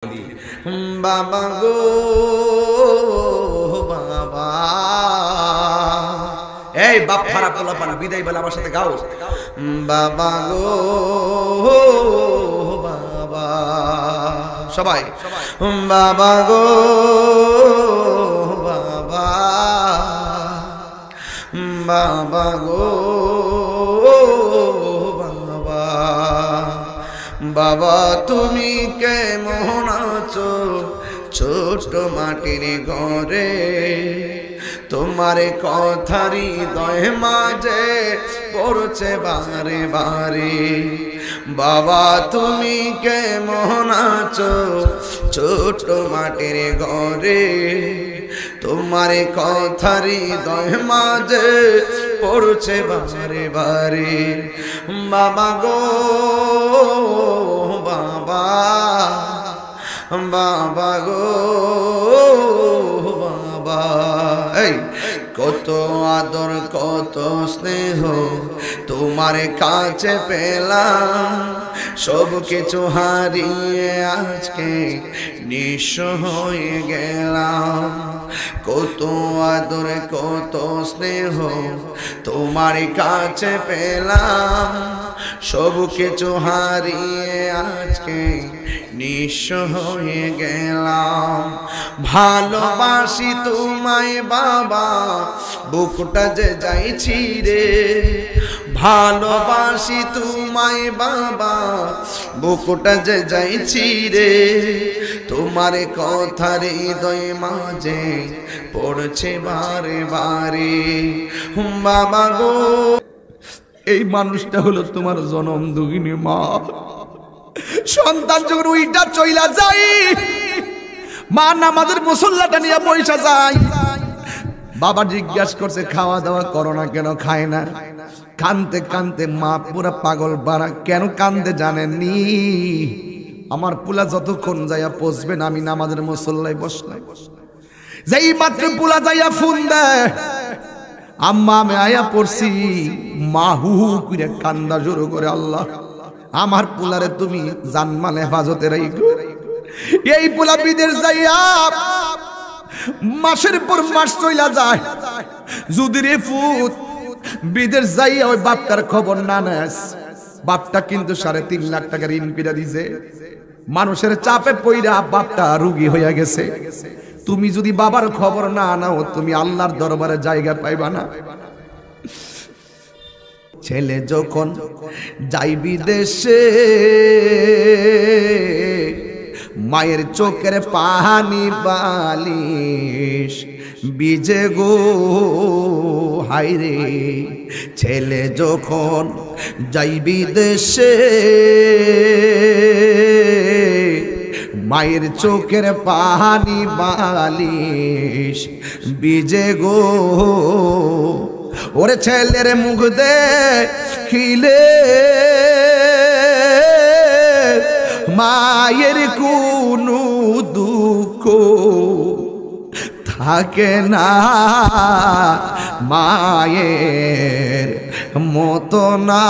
বাবা গো বাবা, এই বাপ খারাপ পোলাপান বিদায় বলে আমার সাথে গাও। বাবা গো বাবা, সবাই বাবা গো বাবা, বাবা গো বাবা, বাবা তুমি কেমন আছো ছোট মাটির ঘরে, তোমার কথারি হৃদয় মাঝে পড়ছে বারে বারে। বাবা তুমি কেমন আছো ছোট মাটির ঘরে, তোমার কথারি হৃদয় মাঝে পড়ছে বারে বারে। বাবা গো বাবা, বাবা গো বাবা, এই কত আদর কত স্নেহ তোমার কাছে পেলাম, সব কিছু হারিয়ে আজকে নিঃস্ব হয়ে গেলাম। কত আদর কত স্নেহ তোমার কাছে পেলাম, সব কিছু হারিয়ে আজকে নিঃস্ব হয়ে গেলাম। ভালোবাসি তোমায় বাবা, বুকটা যে যাইছি রে, ভালোবাসি তোমায় বাবা, বুকটা যে যাইছি রে, তোমার কথার হৃদয় মাঝে পড়ছে বারে বারে। বাবা গো, এই মানুষটা হলো তোমার জনম দুঃখিনী মা। সন্তান যখন উইটা চইলা যাই, মা নামাজের মুসল্লাটা নিয়ে পয়সা যায়, বাবা জিজ্ঞাসা করছে খাওয়া দাওয়া করো না কেন, খায় না। কানতে কানতে মা পুরা পাগল বাড়া। কেন কান্দে জানেননি? আমার পুলা যতক্ষণ যাইয়া পৌঁছবে না আমি নামাজের মুসল্লায় বসলাম, যেই মাত্র পুলা যাইয়া ফোন দেয় আম্মা আমি আয়া পড়ছি, মা হু হু করে কান্দা শুরু করে, আল্লাহ আমার পুলারে তুমি জানমাল হেফাজতে রাখো। এই পোলা বিদেশ যাইয়া মাসের পর মাস চইলা যায়, যদি রে ফুত বিদেশ যাইয়া ওই বাপটার খবর না নেস, বাপটা কিন্তু 3.5 লাখ টাকা ঋণ করে দিছে। মানুষের চাপে পইরা বাপটা রোগী হইয়া গেছে। তুমি যদি বাবার খবর না নাও তুমি আল্লাহর দরবারে জায়গা পাইবা না। ছেলে যখন যাই বিদেশে, মায়ের চোখের পানি বালিশ বিজে গো হায়রে। ছেলে যখন যাই বিদেশে, মায়ের চোখের পানি বালিশ বিজে গো। ওরে ছেলের মুখ দেখিলে মায়ের কোনো দুঃখ থাকে না, মায়ের মতো না।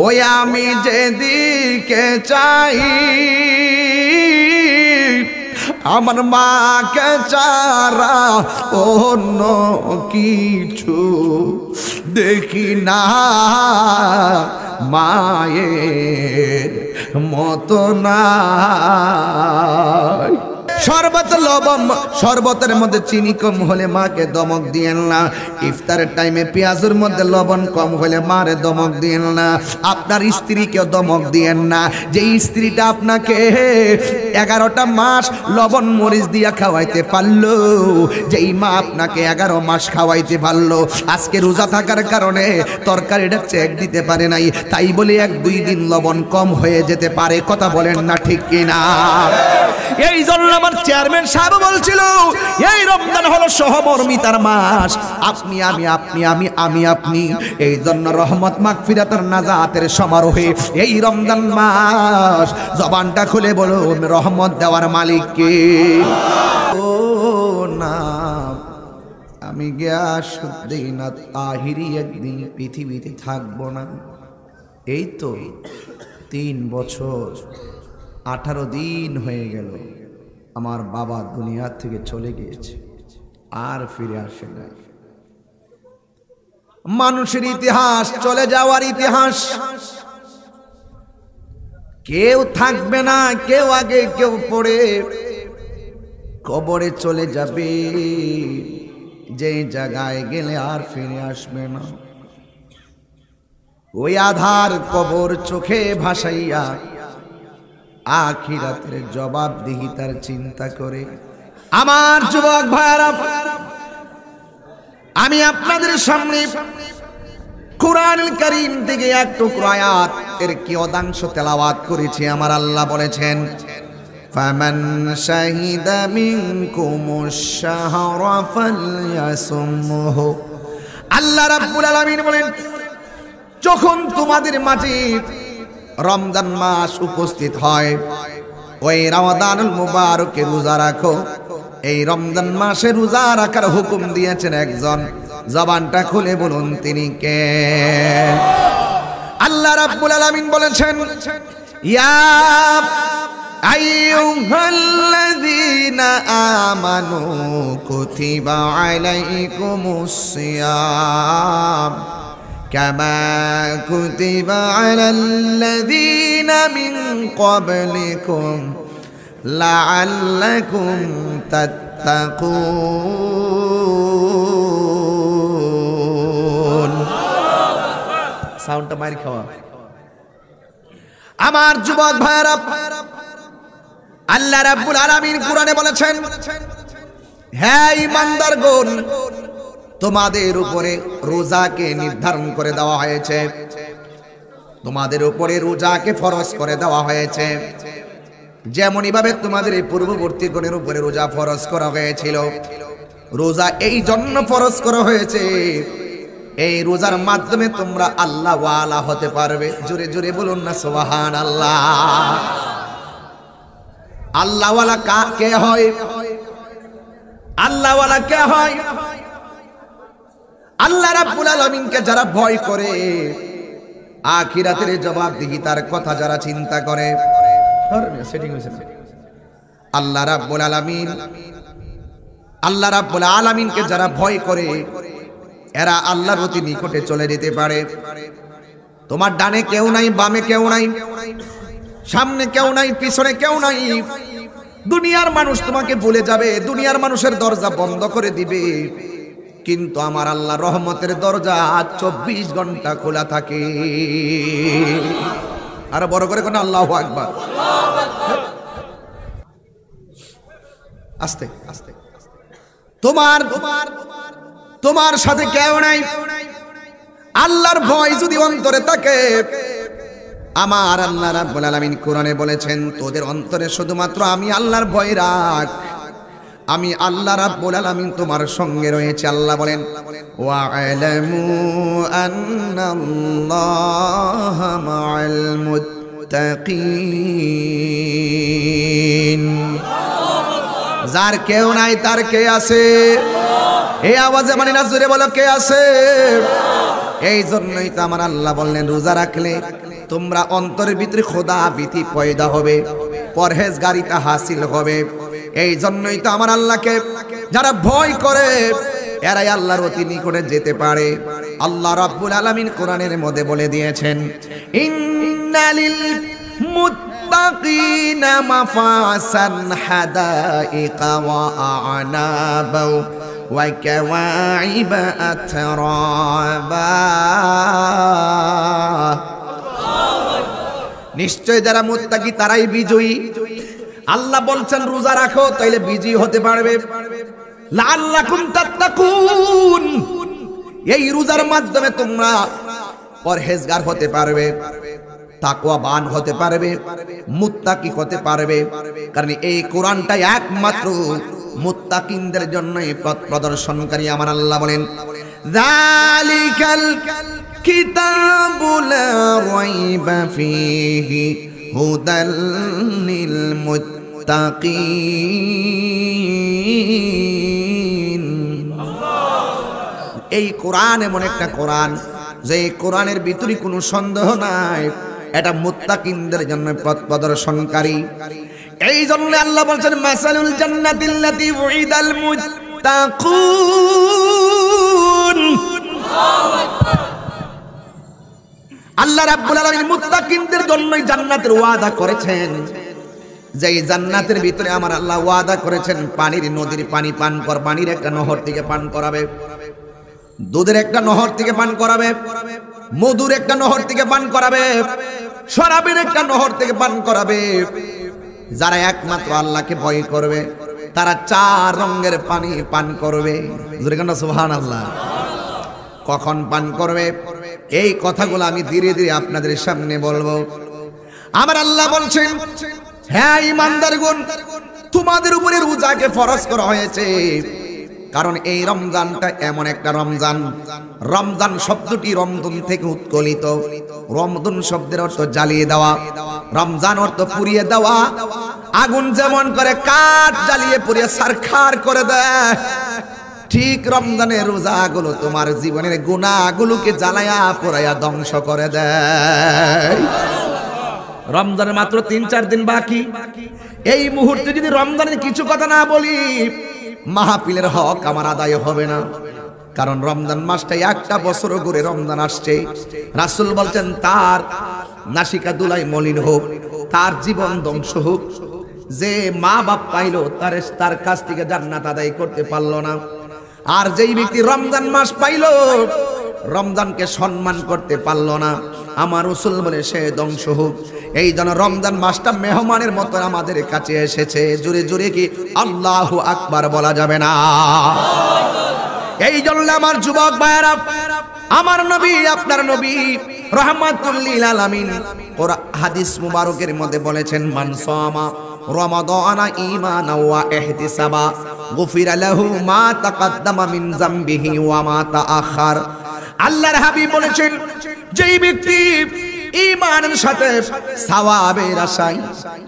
ওই আমি যেদিকে চাই আমার মাকে ছাড়া অন্য কিছু দেখি না, মায়ের মতো না। শরবত লবণ, শরবতের মধ্যে চিনি কম হলে মাকে দমক দিয়েন না। ইফতারের টাইমে পেঁয়াজের মধ্যে লবণ কম হলে মারে দমক দিয়েন না। আপনার স্ত্রীকেও দমক দিয়েন না। যে স্ত্রীটা আপনাকে 11টা মাস লবণ মরিচ দিয়া খাওয়াইতে পারলো, যেই মা আপনাকে 11 মাস খাওয়াইতে পারলো, আজকে রোজা থাকার কারণে তরকারিটা চেক দিতে পারে নাই, তাই বলে 1-2 দিন লবণ কম হয়ে যেতে পারে। কথা বলেন না ঠিক কিনা? এই জন্য আমার চেয়ারম্যান সাহেব বলছিল এই রমজান হলো সহমর্মিতার মাস। আপনি আমি আপনি আমি আমি আপনি, এই জন্য রহমত মাগফিরাতের নাজাতের সমারোহে এই রমজান মাস জবানটা খুলে বলুন রহমত দেওয়ার মালিক কে? ও না, আমি গিয়াসউদ্দিন তাহিরি একদিন পৃথিবীতে থাকবো না। এই তো 3 বছর 18 দিন হয়ে গেল আমার বাবা দুনিয়া থেকে চলে গিয়েছে, আর ফিরে আসে না। মানুষের ইতিহাস চলে যাওয়ার ইতিহাস, কেউ থাকবে না, কেউ আগে কেউ পরে কবরে চলে যাবে, যে জায়গায় গেলে আর ফিরে আসবে না। ওই আধার কবর চোখে ভাসাইয়া আখিরাতের জবাবদিহিতার চিন্তা করে আমার যুবক ভাইরা, আমি আপনাদের সামনে কুরআনুল কারীম থেকে এক টুকরা আয়াত এর কিয়দাংশ তেলাওয়াত করেছি। আমার আল্লাহ বলেছেন, ফামান শাহিদা মিনকুমুশ শাহরা ফালইয়াসুমহু। আল্লাহ রাব্বুল আলামিন বলেন, যখন তোমাদের মাঝে রমজান মাস উপস্থিত হয়, ওই রমাদানুল মুবারকে রোজা রাখো। এই রমজান মাসে রোজা রাখার হুকুম দিয়েছেন একজন, জবানটা খুলে বলুন তিনি কে? আল্লাহ রাব্বুল আলামিন বলেছেন, ইয়া আইয়ুহাল্লাযীনা আমানু কুতিবা আলাইকুমুস সিয়াম কামা কুতিবা আলাল্লাযীনা মিন ক্বাবলিকুম লাআল্লাকুম তাত্তাকুন। সাউন্ডটা মাইর খাওয়া। আমার যুবক ভাইরা, আল্লাহ রাব্বুল আলামিন কুরআনে বলেছেন, হে ঈমানদারগণ, তোমাদের উপরে রোজাকে নির্ধারণ করে দেওয়া হয়েছে, তোমাদের উপরে রোজাকে ফরজ করে দেওয়া হয়েছে। যেমনই ভাবে তোমাদের এই পূর্ববর্তী গণের উপরে রোজা ফরজ করা হয়েছিল। রোজা এই জন্য ফরজ করা হয়েছে, এই রোজার মাধ্যমে তোমরা আল্লাহ ওয়ালা হতে পারবে। জোরে জোরে বলুন না সুবহানাল্লাহ। আল্লাহ ওয়ালা কে হয়? আল্লাহ ওয়ালা কে হয়? আল্লাহ রাব্বুল আলামিনকে যারা ভয় করে, আখিরাতের জবাবদিহিতার কথা যারা চিন্তা করে, আল্লাহ রাব্বুল আলামিনকে যারা ভয় করে, এরা আল্লাহর অতি নিকটে চলে যেতে পারে। তোমার ডানে কেউ নাই, বামে কেউ নাই, সামনে কেউ নাই, পিছনে কেউ নাই। দুনিয়ার মানুষ তোমাকে ভুলে যাবে, দুনিয়ার মানুষের দরজা বন্ধ করে দিবে, কিন্তু আমার আল্লাহ রহমতের দরজা 24 ঘন্টা খোলা থাকে। আর বড় করে কোন আল্লাহু আকবার। আস্তে আস্তে। তোমার সাথে কেউ নাই। আল্লাহর ভয় যদি অন্তরে থাকে, আমার আল্লাহ রাব্বুল আলামিন কোরআনে বলেছেন, তোদের অন্তরে শুধুমাত্র আমি আল্লাহর ভয় রাখ, আমি আল্লাহ রাব্বুল আলামিন তোমার সঙ্গে রয়েছে। আল্লাহ বলেন, ওয়া'লামু আন্নাল্লাহা মা'আল মুত্তাকিন। যার কেউ নাই তার কে আছে? এই আওয়াজে মানে না, জোরে বলো কে আছে? এই জন্যই তো আমার আল্লাহ বললেন, রোজা রাখলে তোমরা অন্তরের ভিতরে খোদা ভীতি পয়দা হবে, পরহেজগারিতা হাসিল হবে। এই জন্যই তো আমার আল্লাহকে যারা ভয় করে, এরাই আল্লাহর অতি নিকটে যেতে পারে। আল্লাহ রাব্বুল আলামিন কোরআনের মধ্যে বলে দিয়েছেন, ইন্নালিল মুত্তাকিনা মাফাসান হাদাইকা ওয়া আ'নাবা ওয়া কাওয়াইবা আতরাবা। নিশ্চয় যারা মুত্তাকি তারাই বিজয়ী। আল্লাহ বলছেন রোজা রাখো, তাইলে বিজয়ী হতে পারবে। লাআল্লাকুম তাত্তাকুন, এই রোজার মাধ্যমে তোমরা পরহেজগার হতে পারবে, তাকওয়াবান হতে পারবে, মুত্তাকি হতে পারবে। কারণ এই কোরআনটা একমাত্র মুত্তাকিনদের জন্যই পথ প্রদর্শনকারী। আমার আল্লাহ বলেন, যালিকাল কিতাবু লা রাইবা ফীহি হুদাল লিল মুত্তাকিন। এই কোরআন এমন একটা কোরআন যে কোরআনের ভিতরে কোনো সন্দেহ নাই, এটা মুত্তাকিনদের জন্য পথ প্রদর্শনকারী। এই জন্য আল্লাহ বলছেন মাসালুল জান্নাতিল্লাতী উইদাল মুত্তাকুন। আল্লাহ রাব্বুল আলামিন মুত্তাকিনদের জন্যই জান্নাতের ওয়াদা করেছেন। যেই জান্নাতের ভিতরে আমার আল্লাহ ওয়াদা করেছেন পানির নদীর পানি পান কর, পানির একটা নহর থেকে পান করাবে, দুধের একটা নহর থেকে পান করাবে, মধুর একটা নহর থেকে পান করাবে, শরাবের একটা নহর থেকে পান করাবে। যারা একমাত্র আল্লাহকে ভয় করবে তারা 4 রঙের পানি পান করবে। সুবহানাল্লাহ। কখন পান করবে এই কথাগুলো আমি ধীরে ধীরে আপনাদের সামনে বলবো। আমার আল্লাহ বলছেন, হ্যাঁ ঈমানদারগণ, তোমাদের উপরে রোজাকে ফরজ করা হয়েছে। কারণ এই রমজানটা এমন একটা রমজান, রমজান শব্দটি রমদুন থেকে উৎকলিত। রমদুন শব্দের অর্থ জ্বালিয়ে দেওয়া, রমজান অর্থ পুড়িয়ে দেওয়া। আগুন যেমন করে কাঠ জ্বালিয়ে পুড়িয়ে সারখার করে দেয়, ঠিক রমজানের রোজাগুলো তোমার জীবনের গুনাহগুলোকে জ্বালায়া পোড়ায়া ধ্বংস করে দেয়। রমজানের মাত্র 3-4 দিন বাকি। এই মুহূর্তে যদি রমজানের কিছু কথা না বলি, মাহফিলের হক আমার আদায় হবে না। কারণ রমজান মাসটা একটা বছর ঘুরে রমজান আসছে। রাসূল বলছেন তার নাসিকা দুলাই মলিন হোক, তার জীবন ধ্বংস হোক। যে মা বাপ পাইলো তার কাছ থেকে জান্নাত আদায় করতে পারলো না। আর যেই ব্যক্তি রমজান মাস পাইলো, রমজানকে সম্মান করতে পারলো না, আমার রাসূল বলে সে ধ্বংস হোক। এই জন্য রমজান মাসটা মেহমানের মতো আমাদের কাছে এসেছে। জোরে জোরে কি আল্লাহু আকবার বলা যাবে না? এই জন্য আমার যুবক ভাইরা, আমার নবী আপনার নবী রাহমাতুল লিল আলামিন হাদিস মুবারকের মধ্যে বলেছেন, মান সামা রমাদানা ঈমানা ওয়া ইহতিসাবা গুফিরা লাহু মা তাকাদ্দামা মিন যামবিহি ওয়া মা তাআখার। আল্লাহর হাবিব বলেছেন, যেই ব্যক্তি ঈমানের সাথে সওয়াবের আশায়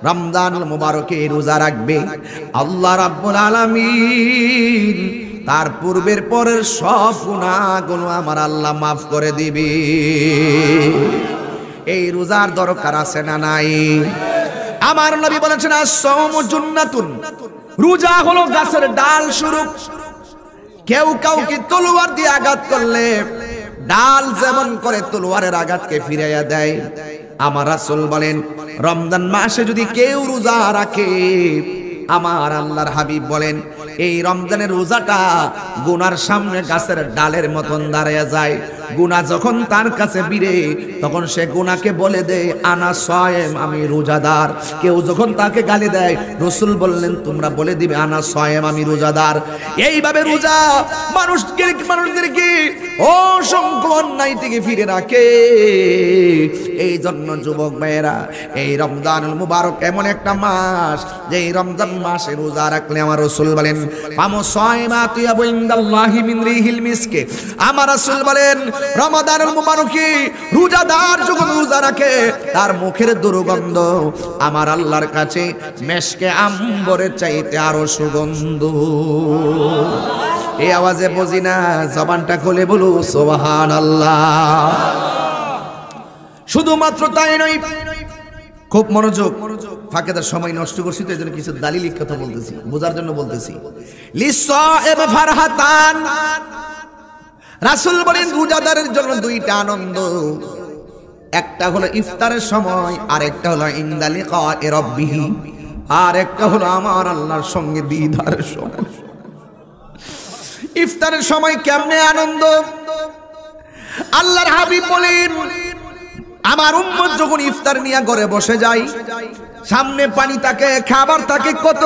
রমজানুল মুবারকে রোজা রাখবে, আল্লাহ রাব্বুল আলামিন তার পূর্বের পরের সব গুনাহগুলো আমার আল্লাহ মাফ করে দিবে। এই রোজার দরকার আছে না নাই? আমার নবী বলেছেন, আস-সাওমু জুন্নাতুন, রোজা হলো গাছের ডাল স্বরূপ। কেউ কাউকে তলোয়ার দিয়ে আঘাত করলে ডাল যেমন করে তলোয়ারের আঘাতকে ফিরাইয়া দেয়, আমার রাসূল বলেন রমজান মাসে যদি কেউ রোজা রাখে, আমার আল্লাহর হাবিব বলেন এই রমজানের রোজাটা গুনার সামনে গাছের ডালের মতন দাঁড়িয়ে যায়। গুনাহ যখন তার কাছে ভিড়ে, তখন সে গুনাহকে বলে দেয় আনা সায়েম, আমি রোজাদার। কেউ যখন তাকে গালি দেয়, রাসূল বললেন তোমরা বলে দিবে আনা সায়েম, আমি রোজাদার। এইভাবে রোজা মানুষদেরকে অসংখ্য অন্যায় থেকে ফিরে রাখে। এই জন্য যুবক ভাইয়েরা, এই রমজানুল মুবারক এমন একটা মাস, যে এই রমজান মাসে রোজা রাখলে আমার রাসূল বলেন ফামু সায়মাতু ইয়াবু ইনদাল্লাহি মিন রিহিল মিসকে। আমার রাসূল বলেন রমাদানুল মুবারকে রোজাদার যখন রোজা রাখে, তার মুখের দুর্গন্ধ আমার আল্লাহর কাছে মেশকে আম্বরের চাইতে আরো সুগন্ধ। এই আওয়াজে বুঝি না, জবানটা খুলে বলো সুবহানাল্লাহ। শুধুমাত্র তাই নয়, খুব মনোযোগ, ফাঁকেদার সময় নষ্ট করছি তো এই জন্য কিছু দালিলিক কথা বলতেছি, বোঝার জন্য বলতেছি। লিসাইব ফারহাতান, রাসূল বলেন রোজাদারের জন্য 2টা আনন্দ, একটা হলো ইফতারের সময়, আর একটা হলো ইনদা লিকায়ে রাব্বিহি, আর একটা হলো আমার আল্লাহর সঙ্গে দিদারের সময়। ইফতারের সময় কেমনে আনন্দ? আল্লাহর হাবিব বলেন আমার উম্মত যখন ইফতার নিয়ে ঘরে বসে যায়, সামনে পানি থাকে, খাবার থাকে, কত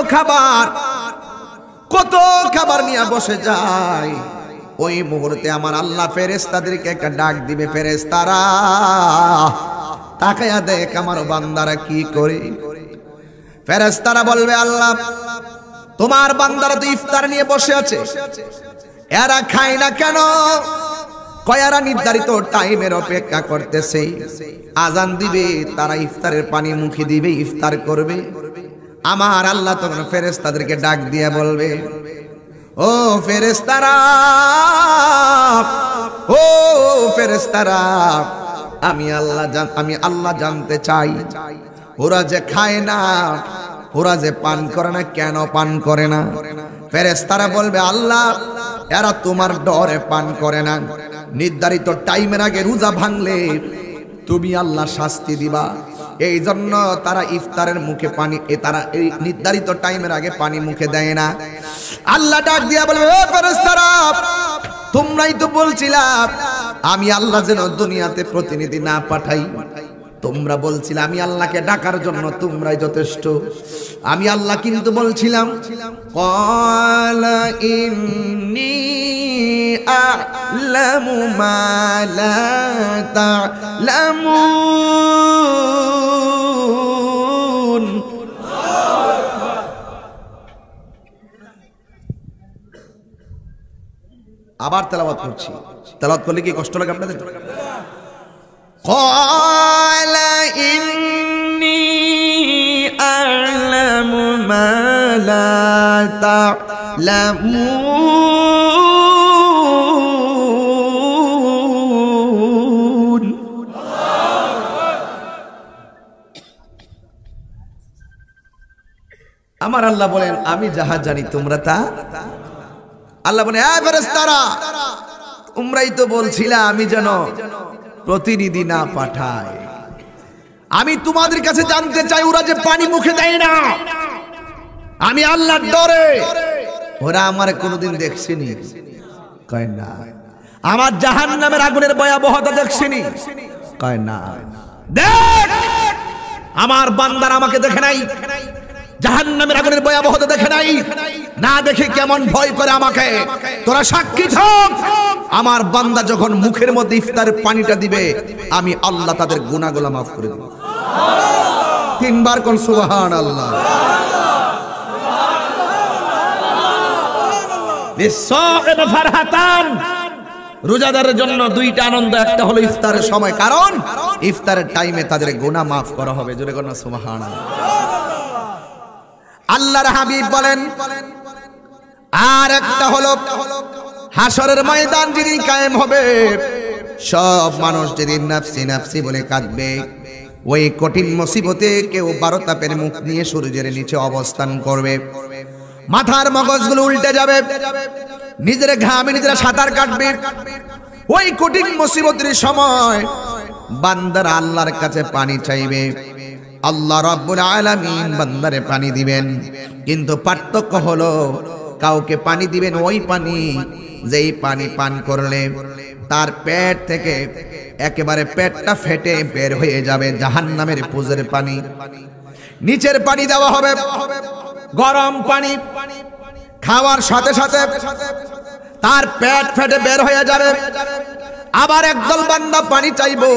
খাবার নিয়ে বসে যায়, ওই মুহূর্তে আমার আল্লাহ ফেরেশতাদেরকে একটা ডাক দিবে, ফেরেশতারা তাকায়া দেখ আমার বান্দারা কি করে। ফেরেশতারা বলবে আল্লাহ তোমার বান্দারা তো ইফতার নিয়ে বসে আছে, এরা খায় না কেন? কয়ারা নির্ধারিত টাইমের অপেক্ষা করতেছে, আজান দিবে, তারা ইফতারের পানি মুখে দিবে, ইফতার করবে। আমার আল্লাহ তখন ফেরেশতাদেরকে ডাক দিয়ে বলবে, ও ফেরেশতারা, ও ফেরেশতারা, আমি আল্লাহ জানতে চাই ওরা যে খায় না, ওরা যে পান করে না, কেন পান করে না? ফেরেশতারা বলবে আল্লাহ এরা তোমার ডরে পান করে না, নির্ধারিত টাইমের আগে রোজা ভাঙলে তুমি আল্লাহ শাস্তি দিবা, এই জন্য তারা ইফতারের মুখে পানি, তারা এই নির্ধারিত টাইমের আগে পানি মুখে দেয় না। আল্লাহ ডাক দিয়া বলবে ও ফেরেশতারা, তোমরাই তো বলছিলাম আমি আল্লাহ যেন দুনিয়াতে প্রতিনিধি না পাঠাই, তোমরা বলছিলে আমি আল্লাহকে ডাকার জন্য তোমরাই যথেষ্ট। আমি আল্লাহ কিন্তু বলছিলাম ক্বালা ইন্নী আ'লামু মা লা তা'লামুন। আবার তেলাওয়াত করছি, তেলাওয়াত করলে কি কষ্ট লাগে আপনাদের? قال إني أعلم ما لا تعلمون। আমার আল্লাহ বলেন আমি যাহা জানি তোমরা তা। আল্লাহ বলেন এ ফেরেশতারা, তোমরাই তো বলছিলা আমি যেন প্রতিনিধি না পাঠায়। আমি তোমাদের কাছে জানতে চাই ওরা যে পানি মুখে দেয় না, আমি আল্লাহর ডরে ওরা আমার কোনোদিন দেখছেনি? কয় না। আমার জাহান্নামের আগুনের ভয়াবহতা দেখছেনি? কয় না। দেখ আমার বান্দারা আমাকে দেখে নাই, জাহান্নামের আগুনের ভয়াবহতা দেখে নাই, না দেখে কেমন ভয় করে আমাকে। তোরা সাক্ষী থাক, আমার বান্দা যখন মুখের মধ্যে ইফতারের পানিটা দিবে আমি আল্লাহ তাদের গুনাহগুলো মাফ করে দেব। তিনবার কোন সুবহানাল্লাহ। লিসাইম ফারহাতান, রোজাদারের জন্য দুইটা আনন্দ, একটা হলো ইফতারের সময়, কারণ ইফতারের টাইমে তাদের গুনাহ মাফ করা হবে। জোরে কোন সুবহানাল্লাহ। আল্লাহর হাবিব বলেন আর একটা হলো হাসরের ময়দান যেদিন কায়েম হবে, সব মানুষ যেদিন নাফসি নাফসি বলে কাঁদবে, ওই কঠিন মুসিবতে কেউ 12 তাপের মুখ নিয়ে সূর্যের নিচে অবস্থান করবে, মাথার মগজগুলো উল্টে যাবে, নিজের ঘামে নিজেরা সাঁতার কাটবে। ওই কঠিন মুসিবতের সময় বান্দারা আল্লাহর কাছে পানি চাইবে, আল্লাহ রাব্বুল আলামিন বান্দারে পানি দিবেন। কিন্তু পার্থক্য হলো কাউকে পানি দিবেন ওই পানি যেই পানি পান করলে তার পেট থেকে একেবারে পেটটা ফেটে বের হয়ে যাবে জাহান্নামের পুজের পানি। নিচের পানি দেওয়া হবে গরম পানি, খাওয়ার সাথে সাথে তার পেট ফেটে বের হয়ে যাবে। আবার একদল বান্দা পানি চাইবো,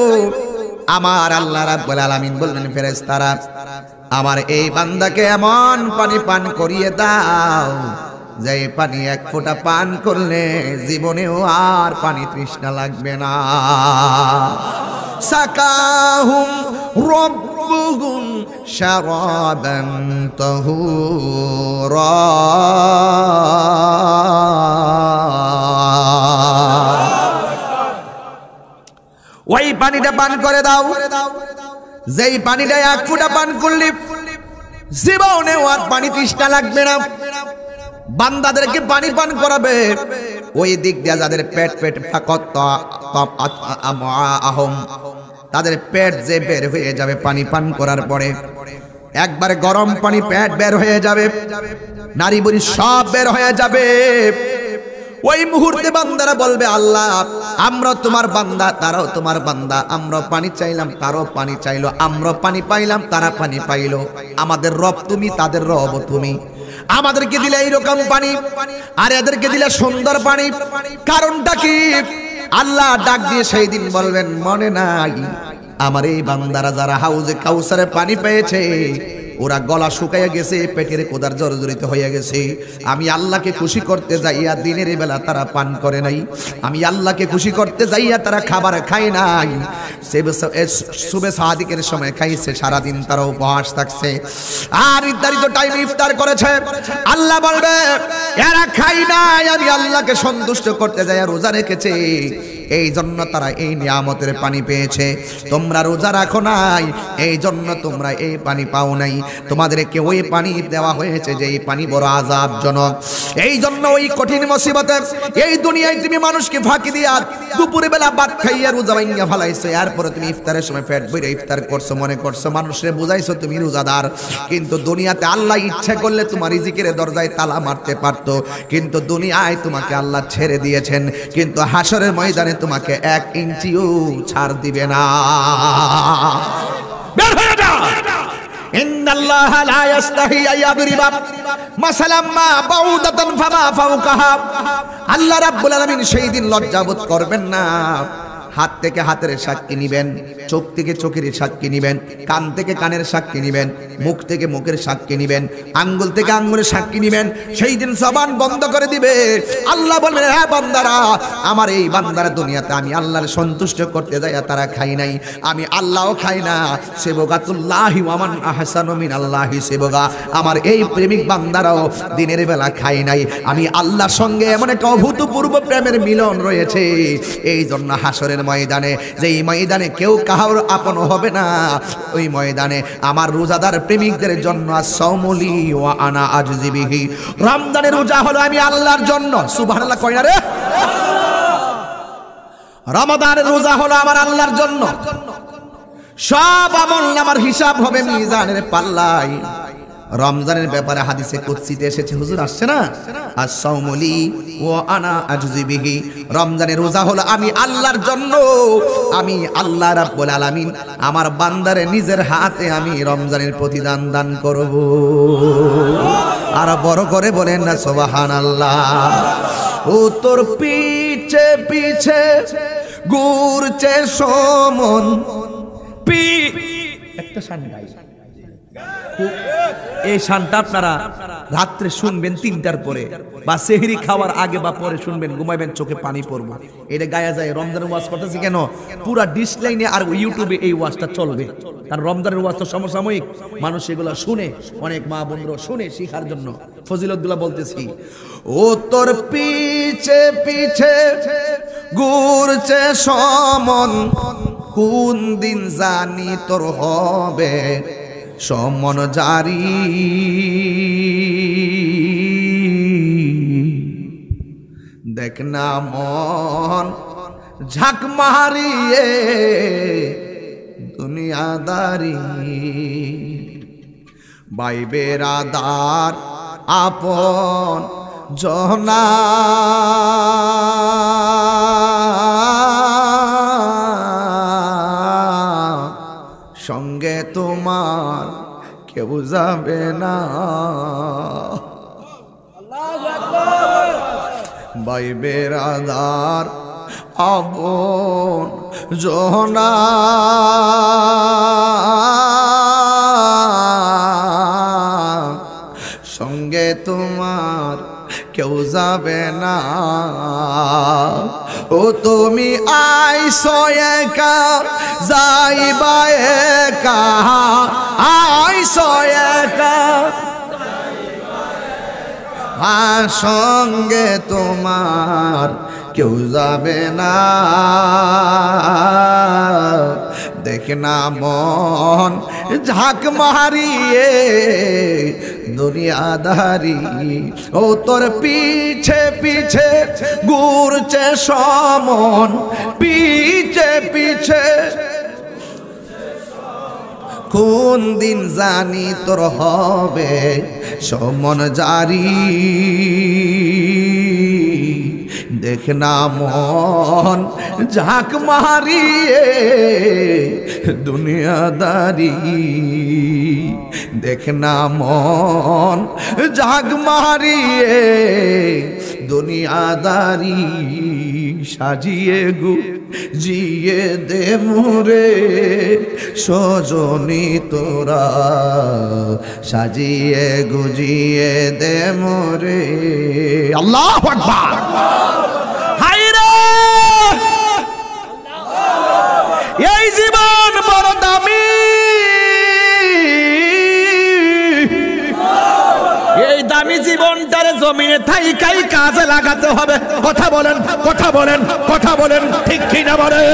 আমার আল্লাহ রাব্বুল আলামিন বললেন ফেরেশতারা আমার এই বান্দাকে এমন পানি পান করিয়ে দাও যে পানি এক ফোঁটা পান করলে জীবনেও আর পানি তৃষ্ণা লাগবে না। সাকাহুম রাব্বুহুম শারাবান তাহুরা, ওই পানিটা পান করে দাও যেই পানিটা এক ফোঁটা পান করলে জীবনেও আর পানি তৃষ্ণা লাগবে না। বান্দাদেরকে পানি পান করাবে ওই দিক দিয়ে যাদের পেট ফাকত আহম, তাদের পেট যে বের হয়ে যাবে পানি পান করার পরে, একবারে গরম পানি পেট বের হয়ে যাবে, নারী বুড়ি সব বের হয়ে যাবে। ওই মুহূর্তে বান্দারা বলবে আল্লাহ আমরা তোমার বান্দা, তারাও তোমার বান্দা, আমরা পানি চাইলাম তারাও পানি চাইলো, আমরা পানি পাইলাম তারা পানি পাইলো, আমাদের রব তুমি তাদের রব তুমি। আমাদেরকে দিলে এইরকম পানি আর এদেরকে দিলে সুন্দর পানি, কারণটা কি? আল্লাহ ডাক দিয়ে সেই দিন বলবেন মনে নাই আমার এই বান্দারা যারা হাউজে কাউসারে পানি পেয়েছে ওরা গলা শুকাইয়া গেছে, পেটের কোদার জর্জরিত হয়ে গেছে। আমি আল্লাহকে খুশি করতে যাইয়া দিনের বেলা তারা পান করে নাই, আমি আল্লাহকে খুশি করতে যাইয়া তারা খাবার খায় নাই, সুবে সাদিকের সময় খাইছে, সারাদিন তারা উপবাস থাকছে, আর নির্ধারিত টাইমে ইফতার করেছে। আল্লাহ বলবে এরা খাই নাই, আমি আল্লাহকে সন্তুষ্ট করতে যাইয়া রোজা রেখেছে, এই জন্য তারা এই নিয়ামতের পানি পেয়েছে। তোমরা রোজা রাখো নাই, এই জন্য তোমরা এই পানি পাও নাই। তোমাদেরকে ওই পানি দেওয়া হয়েছে যে এই পানি বড় আযাবজনক। এই জন্য ওই কঠিন মুসিবতে এই দুনিয়ায় তুমি মানুষকে ফাঁকি দিয়া দুপুরে বেলা ভাত খাইয়া রোজা ভাঙিয়া ফেলাইছো, এরপরে তুমি ইফতারের সময় পেট ভরে ইফতার করছো, মনে করছো মানুষরে বুঝাইছো তুমি রোজাদার। কিন্তু দুনিয়াতে আল্লাহ ইচ্ছা করলে তোমার রিজিকের দরজায় তালা মারতে পারতো, কিন্তু দুনিয়ায় তোমাকে আল্লাহ ছেড়ে দিয়েছেন, কিন্তু হাসরের ময়দানে তোমাকে 1 ইঞ্চিও ছাড় দিবে না। বের হয়ে যা। ইন্নাল্লাহ লা ইস্তাহি আইয়াদরিবা মাসালাম মা বাউদাতান ফামা ফাওকাহা। আল্লাহ রাব্বুল আলামিন সেই দিন লজ্জাবোধ করবেন না। হাত থেকে হাতের সাক্ষী নিবেন, চোখ থেকে চোখের সাক্ষী নিবেন, কান থেকে কানের সাক্ষী নিবেন, মুখ থেকে মুখের সাক্ষী নিবেন, আঙ্গুল থেকে আঙ্গুলের সাক্ষী নিবেন। সেই দিন জবান বন্ধ করে দিবে। আল্লাহ বলবেন, হ্যাঁ বান্দারা, আমার এই বান্দারা দুনিয়াতে আমি আল্লাহর সন্তুষ্ট করতে যাই তারা খাই নাই, আমি আল্লাহও খাই না। সেবগাতুল্লাহি ওয়া মান আহসানু মিনাল্লাহি সেবগা। আমার এই প্রেমিক বান্দারাও দিনের বেলা খাই নাই। আমি আল্লাহর সঙ্গে এমন একটা অভূতপূর্ব প্রেমের মিলন রয়েছে। এই জন্য হাসরের ময়দানে, যেই ময়দানে কেউ কাহার আপন হবে না, ওই ময়দানে আমার রোজাদার প্রেমিকদের জন্য সাওমুলি ওয়া আনা আজজি বিহি। রমজানের রোজা হলো আমি আল্লাহর জন্য। সুবহানাল্লাহ কয় না রে? রমাদানের রোজা হলো আমার আল্লাহর জন্য। সব আমলনামার হিসাব হবে মিজানের পাল্লায়। রমজানের ব্যাপারে হাদিসে কুদসিতে এসেছে, হুজুর আসছে না, আস-সাওমুলি ওয়া আনা আজজি বিহি। রমজানের রোজা হলো আমি আল্লাহর জন্য। আমি আল্লাহ রাব্বুল আলামিন আমার বান্দারে নিজের হাতে আমি রমজানের প্রতিদান দান করব। আর বড় করে বলেন না সুবহানাল্লাহ। ও তোর পিছে পিছে ঘুরছে সমন একটা শান গাই। এই শানটা আপনারা রাত্রে শুনবেন 3টার পরে, বা সেহরি খাওয়ার আগে বা পরে শুনবেন, ঘুমাইবেন চোখে পানি পড়বে। এটা গায়া যায়। রমজানের ওয়াজ করতেছি কেন? পুরা ডিসলাইনে আর ইউটিউবে এই ওয়াজটা চলবে, কারণ রমজানের ওয়াজ তো সমসাময়িক, মানুষ এগুলো শুনে, অনেক মা বোনরা শুনে শিখার জন্য ফজিলতগুলো বলতেছি। ও তোর পিছে পিছে ঘুরছে সমন, কোন দিন জানি তোর হবে সমন জারি। দেখ না মন ঝাঁক মারিয়ে দুনিয়াদারি, ভাই বেরাদার আপন জনা সঙ্গে তোমার কেউ যাবে না। ভাই বেরাদার আপন জনা সঙ্গে তোমার কেউ যাবে না। ও তুমি আইসো একা যাইবা একা, আইসো একা সঙ্গে তোমার কেউ যাবে না। দেখ না মন ঝাঁক মারিয়ে দুনিয়াদারি, ও তোর পিছে পিছে ঘুরছে সমন, পিছে পিছে কোন দিন জানি তোর হবে সমন জারি। দেখ না মন ঝাঁক মারিয়ে দুনিয়াদারি, দেখ না মন ঝাঁক মারিয়ে দুনিয়াদারি। সাজিয়ে গু জিয়ে দে মোরে সজনী তোরা, সাজিয়ে গুজিয়ে দে মোরে। আল্লাহু আকবার। হায়রে এই জীবন বড় দামি, এই দামি জীবনটারে জমিনে থাইকাই কাজে লাগাতে হবে। কথা বলেন, কথা বলেন, কথা বলেন, ঠিক কি না বলেন?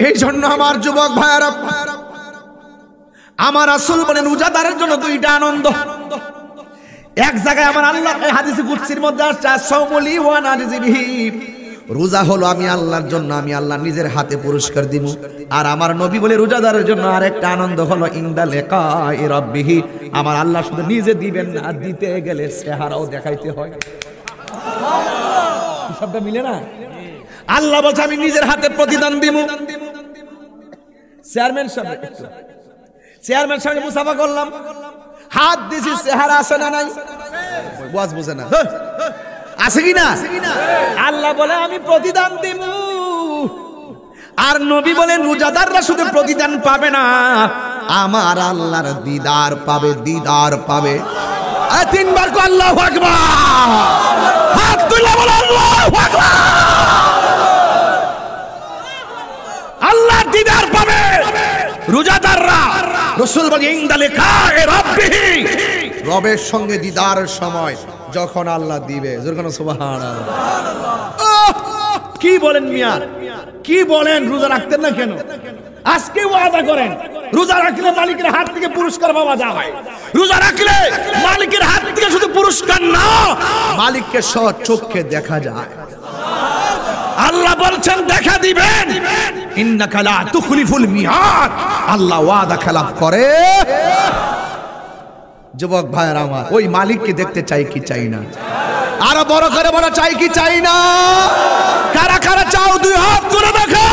এই জন্য আমার যুবক ভাইরা, আমার রাসূল বলেন রোজাদারের জন্য দুইটা আনন্দ। এক জায়গায় আমার আল্লাহ হাদিসে কুদসির মধ্যে আসছে, সাওমুলি ওয়া নাজিবিহি, রোজা হলো আমি আল্লাহর জন্য, আমি আল্লাহ নিজের হাতে পুরস্কার দিব। আর আমার নবী বলে রোজাদারের জন্য আরেকটা আনন্দ হলো ইনদা লিকাই রাব্বিহি, আমার আল্লাহ শুধু নিজে দিবেন না, দিতে গেলে চেহারাও দেখাইতে হয়। শব্দ মিলে না? আল্লাহ বলছে আমি নিজের হাতে প্রতিদান দিব। চেয়ারম্যান সাহেব, চেয়ারম্যান সাহেব মুসাফা করলাম, হাত দিছি, চেহারা আছে না নাই? ওয়াজ বুঝে না, আছে কি না? আল্লাহ বলে আমি প্রতিদান দিব। আর নবী বলেন রোজাদাররা শুধু প্রতিদান পাবে না, আমার আল্লাহর দিদার পাবে, দিদার পাবে। তিনবার কো আল্লাহু আকবার, হাত তুলে বলো আল্লাহু আকবার। আল্লাহর দিদার পাবে রোজাদাররা। রাসূল বলেন ইনদা লিকাই রাব্বিহি, রবের সঙ্গে দিদারের সময় যখন আল্লাহ দিবে, যখন সুবহানাল্লাহ। কি বলেন মিয়া, কি বলেন? রোজা রাখতেন না কেন? আজকে ওয়াদা করেন রোজা রাখলে মালিকের হাত থেকে পুরস্কার পাওয়া যায়। রোজা রাখলে মালিকের হাত থেকে শুধু পুরস্কার না, মালিককে চোখে দেখা যায়। আল্লাহ বলছেন দেখা দিবেন, ইন্নাকা লা তুখলিফুল মিআদ, আল্লাহ ওয়াদা খেলাফ করে। যুবক ভাইরা আমার, ওই মালিককে দেখতে চাই কি চাই না? আরো বড় করে বড় চাই কি চাই না? কারা কারা চাও দুই হাত তুলে দেখো।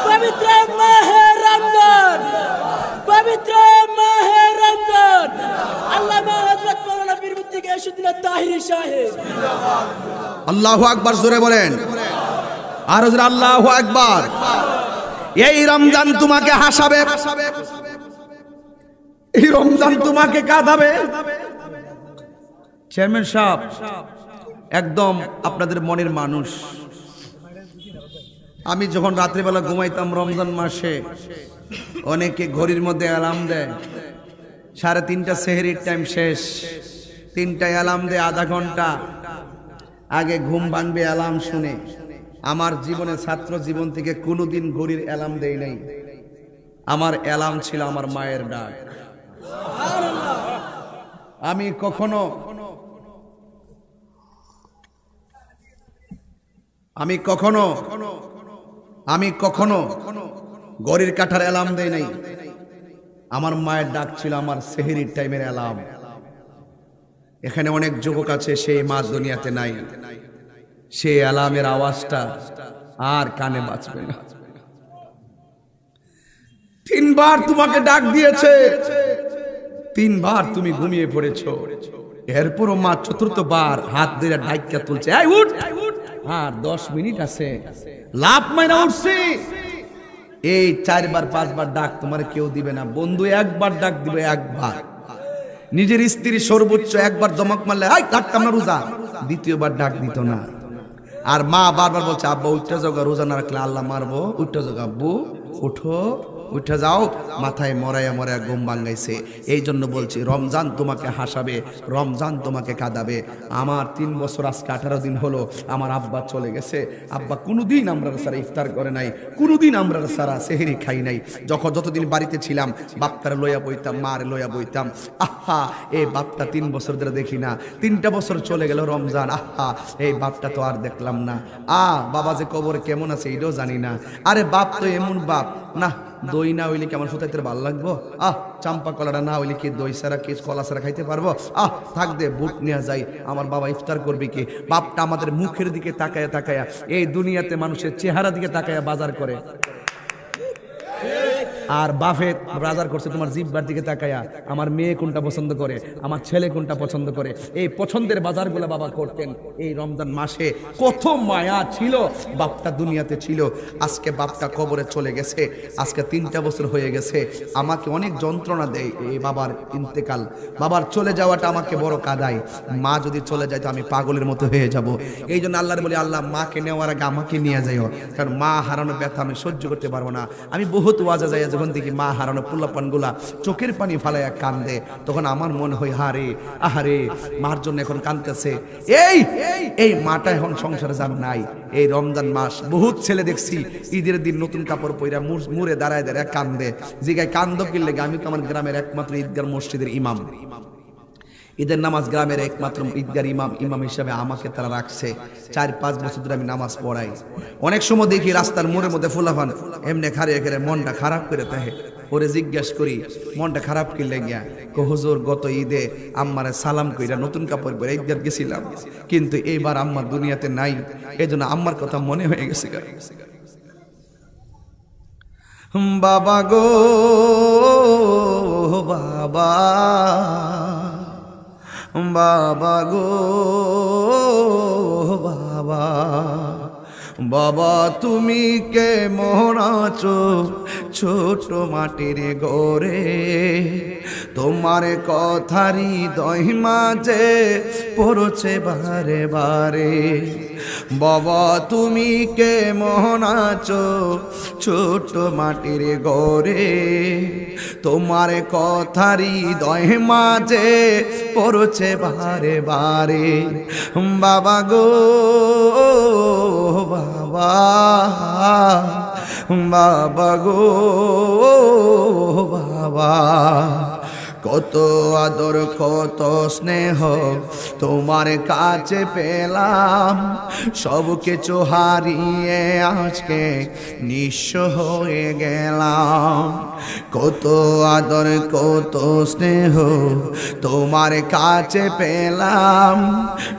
পবিত্র মাহে রমজান, পবিত্র মাহে রমজান, আল্লামা হযরত মাওলানা পীর মুফতি গিয়াসউদ্দিন তাহিরি সাহেব। আল্লাহু আকবার, জোরে বলেন আর জোরে আল্লাহু আকবার। এই রমজান তোমাকে হাসাবে, এই রমজান তোমাকে কাঁদাবে। চেয়ারম্যান সাহেব একদম আপনাদের মনের মানুষ। আমি যখন রাত্রিবেলা ঘুমাইতাম রমজান মাসে, অনেকে ঘড়ির মধ্যে অ্যালার্ম দেয় 3:30 সেহরির টাইম শেষ, 3টায় অ্যালার্ম দেয় আধা ঘন্টা আগে ঘুম ভাঙবে অ্যালার্ম শুনে। আমার জীবনে ছাত্র জীবন থেকে কোনোদিন ঘড়ির অ্যালার্ম দেই নাই। আমার অ্যালার্ম ছিল আমার মায়ের ডাক। আমি কখনো ঘড়ির কাঁটার অ্যালার্ম দেই নাই। আমার মায়ের ডাক ছিল আমার সেহরির টাইমের অ্যালার্ম। এখানে অনেক যুবক আছে, সেই মা দুনিয়াতে নাই, সেই অ্যালার্মের আওয়াজটা আর কানে বাজবে না। 3বার তোমাকে ডাক দিয়েছে, 3বার তুমি ঘুমিয়ে পড়েছো, এরপরও মা 4র্থবার হাত দিয়ে ডাইকা তুলছে, এই উঠ, আর 10 মিনিট আছে, লাভ মাইনা উঠছি। এই 4বার 5বার ডাক তোমার কেউ দিবে না। বন্ধু একবার ডাক দিবে, একবার। নিজের স্ত্রী সর্বোচ্চ একবার দমক মারলে এই কাটতাম না রোজা, দ্বিতীয়বার ডাক দিত না। আর মা বারবার বলছে আব্বা উঠে যাও, রোজা না রাখলে আল্লাহ মারবো, উঠে যাও আব্বু, উঠো, উঠে যাও। মাথায় মরাইয়া মরাইয়া ঘুম ভাঙাইছে। এই জন্য বলছি রমজান তোমাকে হাসাবে, রমজান তোমাকে কাঁদাবে। আমার 3 বছর আজকে 18 দিন হলো আমার আব্বা চলে গেছে। আব্বা কোনোদিন আমরা সারা ইফতার করে নাই, কোনোদিন আমরা সারা সেহরি খাই নাই। যতদিন বাড়িতে ছিলাম বাপটারে লইয়া বইতাম, মারে লইয়া বইতাম। আহা, এই বাপটা 3 বছর ধরে দেখি না, 3টা বছর চলে গেল রমজান। আহা, এই বাপটা তো আর দেখলাম না। বাবা যে কবরে কেমন আছে এটাও জানি না। আরে বাপ তো এমন বাপ না, দই না হইলে কেমন সুতাইতে ভালো লাগবো? চাম্পা কলাটা না হইলে কি দই সারা কি কলা সারা খাইতে পারবো? থাক দে, বুট নিয়ে যাই, আমার বাবা ইফতার করবে কি? বাপটা আমাদের মুখের দিকে তাকায়া তাকায়া, এই দুনিয়াতে মানুষের চেহারা দিকে তাকায়া বাজার করে। আর বাফে বাজার করছে তোমার জিহ্বার দিকে তাকায়া, আমার মেয়ে কোনটা পছন্দ করে, আমার ছেলে কোনটা পছন্দ করে, এই পছন্দের বাজারগুলো বাবা করতেন। এই রমজান মাসে কত মায়া ছিল, বাপটা দুনিয়াতে ছিল, আজকে বাপটা কবরে চলে গেছে, আজকে 3টা বছর হয়ে গেছে। আমাকে অনেক যন্ত্রণা দেয় এই বাবার ইন্তেকাল, বাবার চলে যাওয়াটা আমাকে বড় কাঁদায়। মা যদি চলে যায় তো আমি পাগলের মতো হয়ে যাব। এই জন্য আল্লাহর বলি, আল্লাহ মাকে নেওয়ার আগে আমাকে নিয়ে যাইও, কারণ মা হারানো ব্যথা আমি সহ্য করতে পারবো না। আমি বহুত ওয়াজে যাই, যখন দেখি মা হারানো পোলাপানগুলা চোখের পানি ফালাইয়া কান্দে, তখন আমার মনে হয় হারে আহারে মার জন্য এখন কাঁদতেছে। এই মাটা এখন সংসারে যান নাই। এই রমজান মাস বহুত ছেলে দেখছি ঈদের দিন নতুন কাপড় পইরা মুড়ে দাঁড়ায় দাঁড়ায় কান্দে, জিগায় কান্দ কি লেগে? আমি তো আমার গ্রামের একমাত্র ঈদগার মসজিদের ইমাম, ঈদের নামাজ গ্রামের একমাত্র ঈদগার ইমাম হিসাবে আমাকে তারা রাখছে। 4-5 বছর ধরে আমি নামাজ পড়াই। অনেক সময় দেখি রাস্তার মোড়ের মধ্যে ফুলাফান এমনি খারে খেলে মনটা খারাপ করে থাকে। ওরে জিজ্ঞেস করি মনটা খারাপ কি লেগিয়া? হুজুর গত ঈদে আম্মারে সালাম কইরা নতুন কাপড় পরে ঈদগাহ গেছিলাম, কিন্তু এইবার আম্মা দুনিয়াতে নাই, এজন্য আম্মার কথা মনে হয়ে গেছে। বাবা গো বাবা, বাবা গো বাবা, বাবা তুমি কে মোহনাচো ছোট মাটির ঘরে, তোমার কথারি দই মাঝে পড়ছে বারে বারে। বাবা তুমি কে মোহনাচো ছোট মাটির ঘরে, তোমার কথারি দই মাঝে পড়ছে বারে বারে। বাবা গো বাবা, বাবা গো বাবা, কত আদর কত স্নেহ তোমার কাছে পেলাম, সব কিছু হারিয়ে আজকে নিঃস্ব হয়ে গেলাম। কত আদর কত স্নেহ তোমার কাছে পেলাম,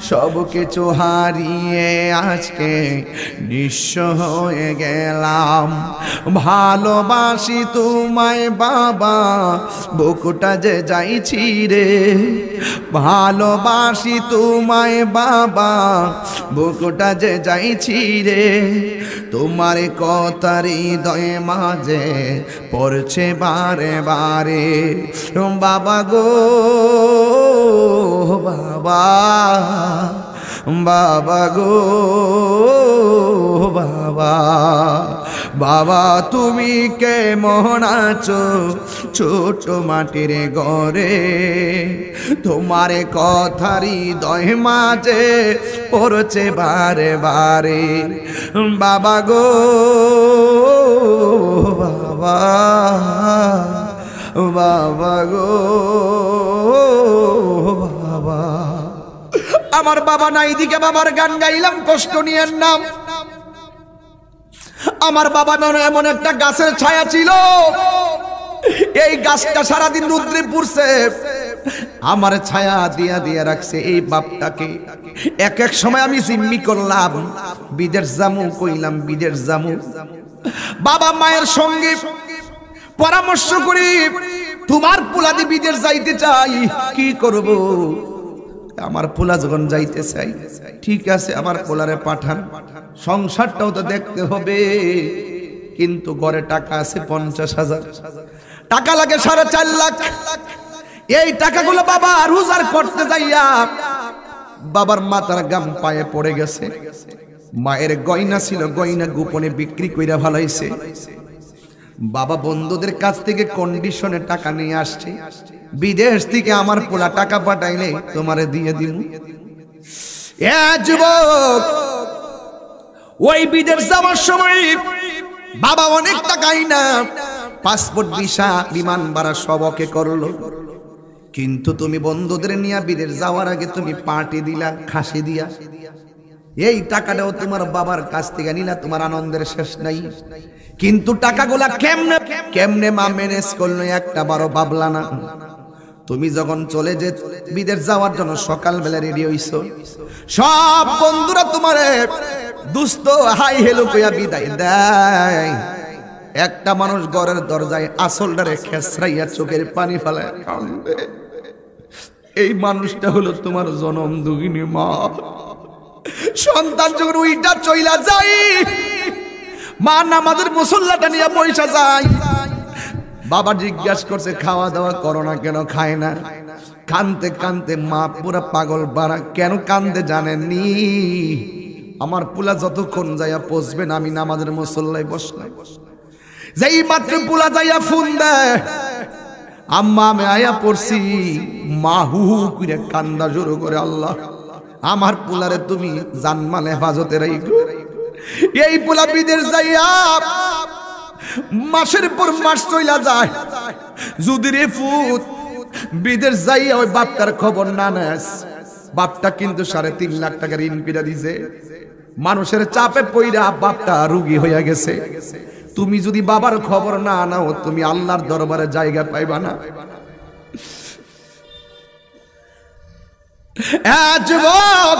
সব কিছু হারিয়ে আজকে নিঃস্ব হয়ে গেলাম। ভালোবাসি তোমায় বাবা, বুকটা যে যাইছি রে, ভালোবাসি তোমায় বাবা, বুকটা যে যাইছি রে, তোমার কথার হৃদয়ে মাঝে পড়ছে বারে বারে। বাবা গো বাবা, বাবা গো বাবা, বাবা তুমি কে মোহনাচো ছোট মাটির ঘরে, তোমার কথারি হৃদয় মাঝে পড়ছে বারে বারে। বাবা গো বাবা, বাবা গো বাবা, আমার বাবা নাই দিকে বাবার গান গাইলাম, কষ্ট নিয়ে নাম। আমার বাবা এমন একটা গাছের ছায়া ছিল, এই গাছটা সারাদিন রুদ্রে পুড়ছে, আমার ছায়া দিয়া দিয়া রাখছে এই বাপটাকে। এক এক সময় আমি জিম্মি করলাম বিদেশ জামু, কইলাম বিদেশ জামু, বাবা মায়ের সঙ্গে পরামর্শ করি তোমার পোলাদি বিদেশ যাইতে চাই, কি করব? আমার পোলা যখন যাইতে চাই, ঠিক আছে আমার পোলারে পাঠান, সংসারটাও তো দেখতে হবে, কিন্তু ঘরে টাকা আছে 50,000 টাকা লাগে 4.5 লাখ। এই টাকাগুলো বাবা রোজগার করতে যাইয়া বাবার মাথার গাম পায়ে পড়ে গেছে। মায়ের গয়না ছিল, গয়না গোপনে বিক্রি কইরা ভালাইছে। বাবা বন্ধুদের কাছ থেকে কন্ডিশনে টাকা নিয়ে আসছে, বিদেশ থেকে আমার পোলা টাকা পাঠাইলে তোমারে দিয়ে দিব। এ যুবক, ওই বিদেশ যাওয়ার সময় বাবা অনেক টাকাই না, পাসপোর্ট ভিসা বিমান ভাড়া সব ওকে করলো, কিন্তু তুমি বন্ধুদের নিয়ে বিদেশ যাওয়ার আগে তুমি পার্টি দিলা খাসি দিয়া। এই টাকাটাও তোমার বাবার কাছ থেকে নিলা, তোমার আনন্দের শেষ নাই। কিন্তু টাকাগুলা কেমনে কেমনে মা ম্যানেজ করলো একটা বারো ভাবলা না। তুমি যখন চলে যে বিদেশ যাওয়ার জন্য সকালবেলা রেডি হইছো, সব বন্ধুরা তোমারে দুস্ত হাই হেলো কইয়া বিদায় দেয়। একটা মানুষ ঘরের দরজায় আসলটারে খেসরাইয়া চোখের পানি ফেলায় কান্দে। এই মানুষটা হলো তোমার জনম দুঃখিনী মা। সন্তান যখন উইটা চইলা যায়, মা নামাজের মুসল্লাটা নিয়ে পয়সা যায়। বাবা জিজ্ঞাসা করছে খাওয়া দাওয়া করো না কেন? খায় না। কানতে কানতে মা পুরা পাগল বাড়া। কেন কান্দে জানেননি? আমার পুলা যতক্ষণ যাইয়া পৌঁছবেন আমি নামাজের মুসল্লায় বসলাম, যেই মাত্র পুলা যাইয়া ফোন দেয়, আম্মা আমি আয়া পড়ছি, মা হু হু করে কান্দা জোরো করে, আল্লাহ আমার পুলারে তুমি জানমাল হেফাজতে রাখো। এই পুলা বিদেশ যাইয়া মাসের পর মাস চইলা যায়। যদি রে ফুত বিদেশ যাইয়া ওই বাপটার খবর না নেস, বাপটা কিন্তু 3.5 লাখ টাকা ঋণ পিড়া দিছে। মানুষের চাপে পইরা বাপটা রোগী হইয়া গেছে। তুমি যদি বাবার খবর না নাও, তুমি আল্লাহর দরবারে জায়গা পাইবা না। যুবক,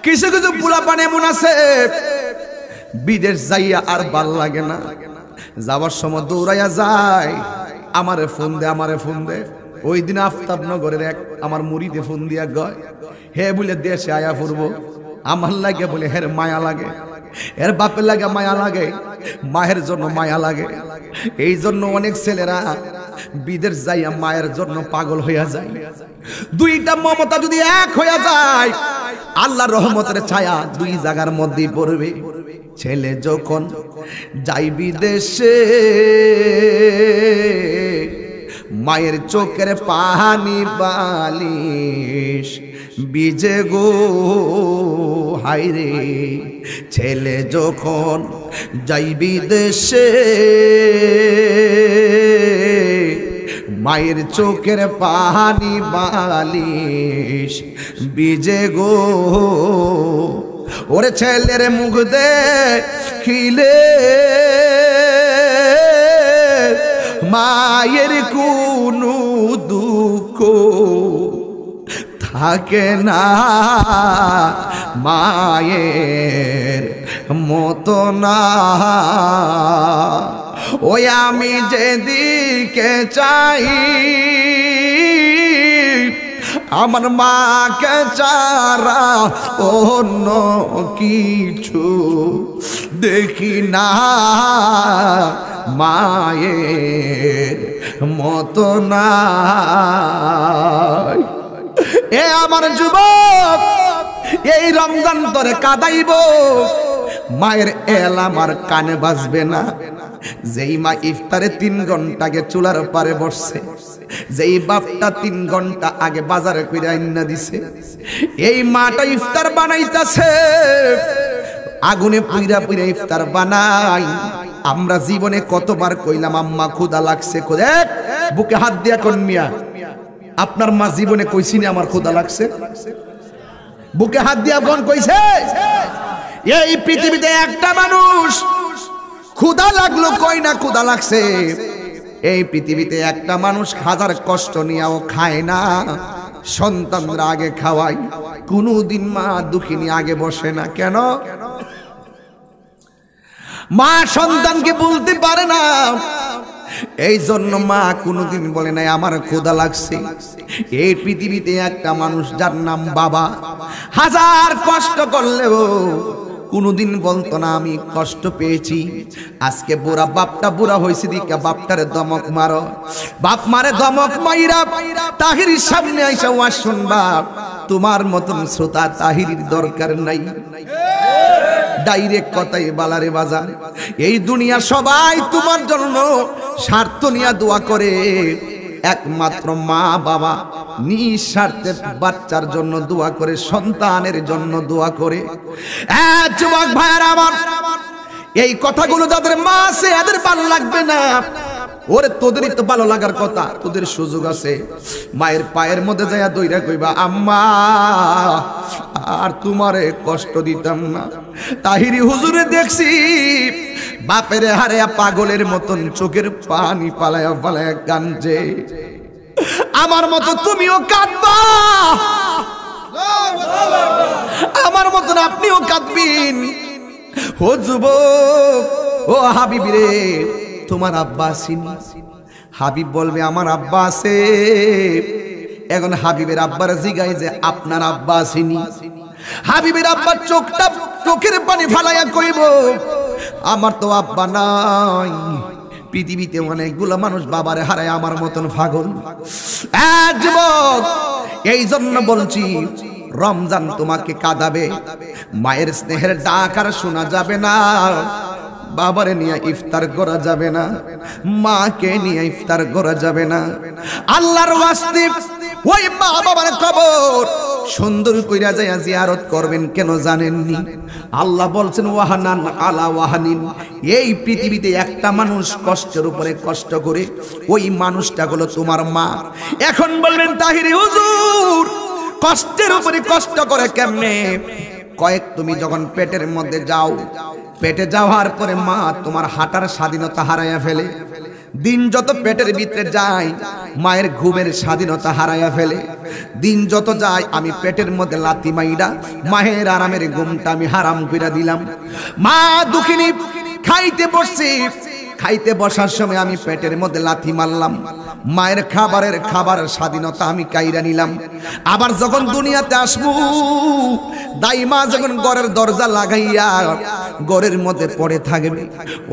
কিছু কিছু পোলাপান এমন আছে বিদেশ যাইয়া আর ভাল লাগে না, যাওয়ার সময় দৌড়াইয়া যায়, আমারে ফোন দে, আমারে ফোন দে। ওই দিন আফতাবনগরের এক আমার মুড়িতে ফোন দিয়া গয়, হে বলে দেশে আয়া পড়বো। আমার লাগে বলে হের মায়া লাগে, এর বাপের লাগে মায়া লাগে, মায়ের জন্য মায়া লাগে। এই জন্য অনেক ছেলেরা বিদেশ যাইয়া মায়ের জন্য পাগল হইয়া যায়। দুইটা মমতা যদি এক হইয়া যায়, আল্লাহর রহমতের ছায়া দুই জায়গার মধ্যেই পড়বে। ছেলে যখন যাই বিদেশে, মায়ের চোখের পানি বালিশ বিজে গো হায়রে। ছেলে যখন যাই বিদেশে, মায়ের চোখের পানি বালিশ বিজে গো। ওরে ছেলের মুখ দেখিলে মায়ের কোনো দুঃখ থাকে না, মায়ের মতো না। ওই আমি যেদিকে চাই, আমার মাকে ছাড়া অন্য কিছু দেখি না, মায়ের মতো না। এ আমার যুবক, এই রমজান তোরে কাঁদাইব, মায়ের এল আমার কানে বাজবে না। যেই মা ইফতারে 3 ঘন্টা আগে চুলার পারে বসছে, যেই বাপটা 3 ঘন্টা আগে বাজারে কইরা আইনা দিছে, এই মাটা ইফতার বানাইতাছে, আগুনে পুইরা পুইরা ইফতার বানাই। আমরা জীবনে কতবার কইলাম আম্মা ক্ষুধা লাগছে, বুকে হাত দিয়া কোন মিয়া, আপনার মা জীবনে কইছিনি আমার ক্ষুধা লাগছে? বুকে হাত দিয়া কোন কইছে? এই পৃথিবীতে একটা মানুষ ক্ষুধা লাগলো কই না ক্ষুধা লাগছে। এই পৃথিবীতে একটা মানুষ হাজার কষ্ট নিয়েও খায় না, সন্তানরা আগে খাওয়ায়। কোনদিন মা দুঃখিনী আগে বসে না। কেন? মা সন্তানকে বলতে পারে না, এই জন্য মা কোনদিন বলে নাই আমার ক্ষুধা লাগছে। এই পৃথিবীতে একটা মানুষ যার নাম বাবা, হাজার কষ্ট করলেও কোনদিন বলতো না আমি কষ্ট পেয়েছি। আজকে বুড়া বাপটা বুড়া হয়েছে দিকা বাপটারে দমক মারো, বাপ মারে দমক মাইরা তাহিরির সামনে আইসা ওয়াজ শুনবা। তোমার মতন শ্রোতা তাহিরির দরকার নাই। ডাইরেক্ট কথাই বালারে বাজার, এই দুনিয়া সবাই তোমার জন্য স্বার্থ নিয়ে দোয়া করে, একমাত্র মা বাবা নিঃস্বার্থে বাচ্চার জন্য দোয়া করে, সন্তানের জন্য দোয়া করে। যুবক ভাইয়ারা আমার, এই কথাগুলো যাদের মা আছে এদের ভালো লাগবে না। ওরে তোদেরই তো ভালো লাগার কথা, তোদের সুযোগ আছে। মায়ের পায়ের মধ্যে যাইয়া দইরা কইবা আম্মা আর তোমারে কষ্ট দিতাম না। তাহিরি হুজুরে দেখছি বাপের হারে পাগলের মতন চোখের পানি পালায়া পালায়া কাঁদছে। আমার মতো তুমিও কাঁদবা, আমার মতন আপনিও কাঁদবেন। ও যুবক, ও হাবিব রে তোমার আব্বা আসেনি? হাবিব বলবে আমার আব্বা আছে। এখন হাবিবের আব্বার জিগায় যে আপনার আব্বা আসেনি? হাবিবের আব্বার চোখের পানি ফালাইয়া কইব আমার তো আব্বা নাই। পৃথিবীতে অনেকগুলো মানুষ বাবারে হারায় আমার মতন পাগল। যুবক এই জন্য বলছি রমজান তোমাকে কাঁদাবে, মায়ের স্নেহের ডাক আর শোনা যাবে না, বাবারে নিয়ে ইফতার করা যাবে না, মাকে নিয়ে ইফতার করা যাবে না। আল্লাহর ওয়াস্তে ওই মা বাবার কবর সুন্দর কইরা যায় জিয়ারত করবেন। কেন জানেননি? আল্লাহ বলছেন ওয়াহানান আলা ওয়াহানিন, এই পৃথিবীতে একটা মানুষ কষ্টের উপরে কষ্ট করে, ওই মানুষটা হলো তোমার মা। এখন বলবেন তাহিরি হুজুর কষ্টের উপরে কষ্ট করে কেমনে? তুমি যখন পেটের মধ্যে যাও, পেটে যাওয়ার পরে মা তোমার হাঁটার স্বাধীনতা হারাইয়া ফেলে। দিন যত পেটের ভিতরে যায় মায়ের ঘুমের স্বাধীনতা হারাইয়া ফেলে। দিন যত যায় আমি পেটের মধ্যে লাথি মাইরা মায়ের আরামের ঘুমটা আমি হারাম কইরা দিলাম। মা দুঃখিনী খাইতে বসছি, খাইতে বসার সময় আমি পেটের মধ্যে লাথি মারলাম, মায়ের খাবার স্বাধীনতা আমি কাইরা নিলাম। আবার যখন দুনিয়াতে আসবো দাইমা যখন ঘরের দরজা লাগাইয়া ঘরের মধ্যে পড়ে থাকবে,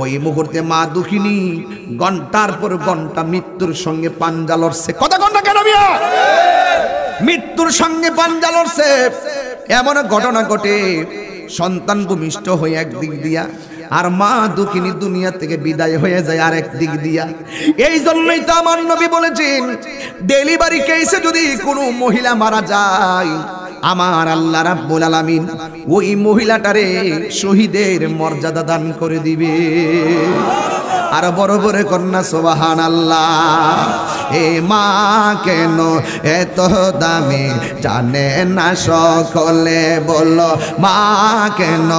ওই মুহূর্তে মা দুঃখিনী ঘন্টার পর ঘন্টা মৃত্যুর সঙ্গে পাঞ্জা লড়ছে। কথা ঘন্টা কেন মিয়া? মৃত্যুর সঙ্গে পাঞ্জা লড়ছে। এমন ঘটনা ঘটে সন্তান ভূমিষ্ঠ হয়ে একদিক দিয়া, আর মা দুঃখিনী দুনিয়া থেকে বিদায় হয়ে যায় আরেক দিক দিয়া। এই জন্যই তো আমার নবী বলেছেন ডেলিভারি কেসে যদি কোনো মহিলা মারা যায় আমার আল্লাহ রাব্বুল আলামিন ওই মহিলাটারে শহীদের মর্যাদা দান করে দিবে। আর বড় বড় কন্যা সুবহানাল্লাহ। এ মা কেন এত দামি জানে না সকলে, বলো মা কেন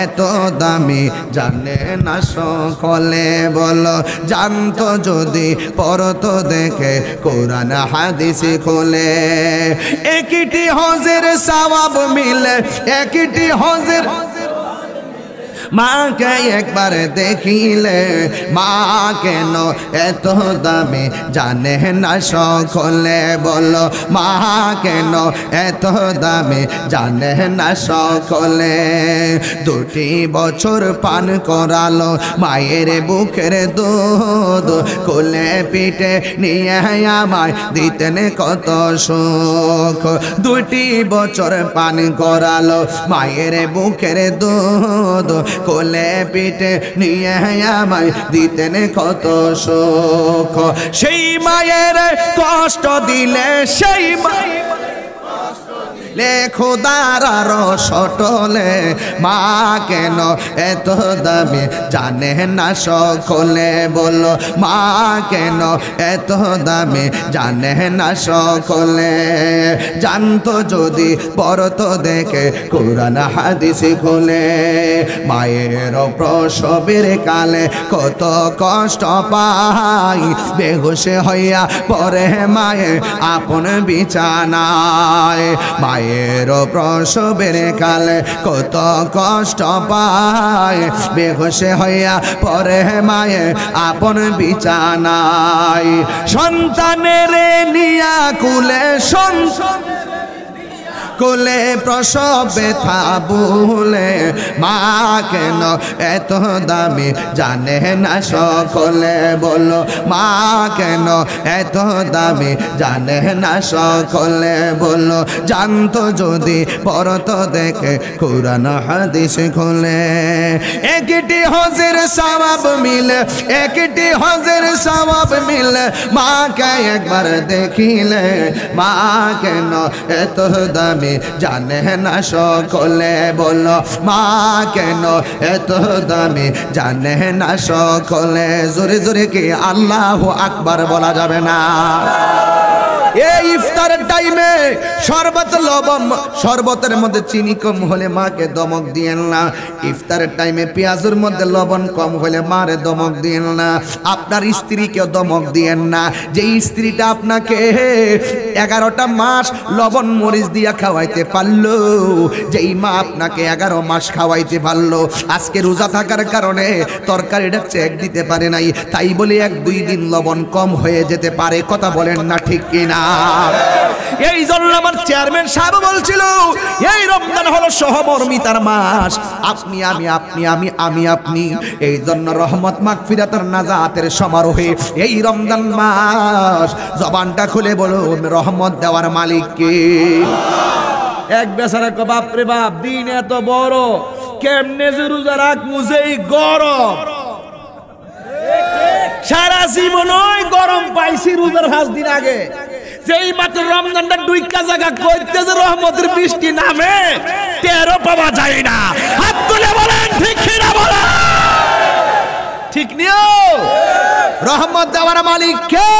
এত দামি জানে না সকলে, বলো জানতো যদি পড়তো দেখে কোরআন হাদিস খোলে। একটি হজের সওয়াব মিলে, একটি হজের মাকে একবার দেখিলে, মা কেন এত দামি জানে না সকলে, বলো মা কেন এত দামি জানে না সকলে। 2 বছর পান করালো মায়ের বুকের দুধ, কোলে পিঠে নিয়ে আমায় দিতেন কত সুখ। 2 বছর পান করালো মায়ের বুকের দুধ, কোলে পিঠে নিয়ে আমায় দিতেন কত সুখ। সেই মায়ের কষ্ট দিলে, সেই মায়ের খোদার আরো সটলে, মা কেন এত দামি জানে না সকলে, বলো মা কেন এত দামি জানে না সকলে। জানতো যদি পড়তো দেখে কোরআন হাদিস খোলে। মায়ের প্রসবের কালে কত কষ্ট পাই, বেহুশে হইয়া পরে মায়ের আপন বিছানায়। মায়ের প্রসবের কালে কত কষ্ট পায়, বেহুশে হইয়া পরে মায়ের আপন বিছানায়। সন্তানের নিয়া কুলে, কোলে প্রসব ব্যথা ভুলে, মা কেন এত দামি জানে না সকলে, বলো মা কেন এত দামি জানে না সকলে, বলো জানতো যদি পড়তো দেখে কোরআন হাদিস খোলে। একটি হজের সওয়াব মিলে, একটি হজের সওয়াব মিলে, মাকে একবার দেখিলে, মা কেন এত দামি জানে না সকলে, বলো মা কেন এত দামি জানে না সকলে। জোরে জোরে কি আল্লাহু আকবার বলা যাবে না? এই ইফতারের টাইমে শরবত লবণ শরবতের মধ্যে চিনি কম হলে মাকে দমক দিয়েন না। ইফতারের টাইমে পেঁয়াজের মধ্যে লবণ কম হলে মারে দমক দিয়েন না। আপনার স্ত্রীকেও দমক দিয়েন না। যে স্ত্রীটা আপনাকে 11টা মাস লবণ মরিচ দিয়া খাওয়াইতে পারলো, যেই মা আপনাকে 11 মাস খাওয়াইতে পারলো, আজকে রোজা থাকার কারণে তরকারিটা চেক দিতে পারে নাই, তাই বলে 1-2 দিন লবণ কম হয়ে যেতে পারে। কথা বলেন না ঠিক কিনা? এই জন্য আমার চেয়ারম্যান সাহেব বলছিল এই রমজান হলো সহমর্মিতার মাস। আপনি আপনি এই জন্য রহমত মাগফিরাতের নাজাতের সমারোহে এই রমজান মাস জবানটা খুলে বলুন রহমত দেওয়ার মালিক কে? এক বেচারা কো বাপ রে বাপ, দিন এত বড়, কেমনে যে রোজা রাখমু যেই গরম, সারা জীবন ওই গরম পাইছি রোজার 5 দিন আগে, যেই মাত্র রমজানটা ডুইকা জায়গা কইতেছে রহমতের বৃষ্টি নামে, টেরও পাওয়া যায় না। হাত তুলে বলেন ঠিক কিনা বলেন? ঠিক নিও। রহমত দেওয়ার মালিক কে?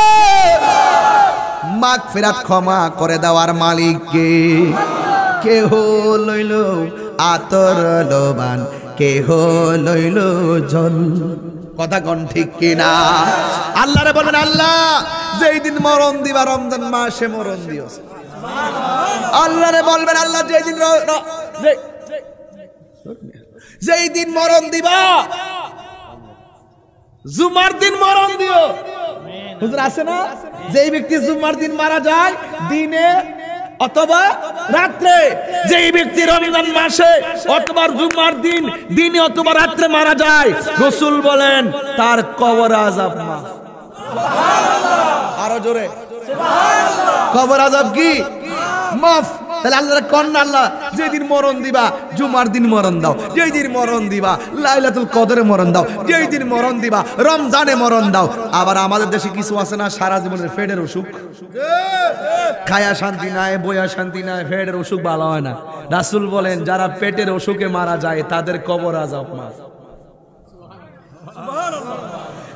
মাগফিরাত ক্ষমা করে দেওয়ার মালিক কে? কেহ লইল আতর লোবান, কেহ লইল জল। কথা কোন ঠিক কিনা? আল্লাহ রে বলবেন আল্লাহ যেই দিন মরণ দিবা রমজান মাসে মরণ দিও। আল্লাহ রে বলবেন আল্লাহ যেই দিন মরণ দিবা জুমার দিন মরণ দিও। হুজুর আছে না, যেই ব্যক্তি জুমার দিন মারা যায় দিনে অথবা রাত্রে, যেই ব্যক্তি রমজান মাসে অথবা জুমার দিন দিনে অথবা রাত্রে মারা যায়, রাসূল বলেন তার কবর আযাব মাফ। আরো জোরে সুবহানাল্লাহ। কবর আযাব কি মাফ। তাহলে আল্লাহর কন্যা আল্লাহ যেদিন মরণ দিবা জুমার দিন মরণ দাও, যেই দিন মরণ দিবা লাইলাতুল কদরে মরণ দাও, যেই দিন মরণ দিবা রমজানে মরণ দাও। আবার আমাদের দেশে কিছু আছে না সারা জীবনের পেটের অসুখ, খায়া শান্তি নাই, বইয়া শান্তি নাই, পেটের অসুখ ভালো হয় না। রাসূল বলেন যারা পেটের অসুখে মারা যায় তাদের কবর আযাব মাফ।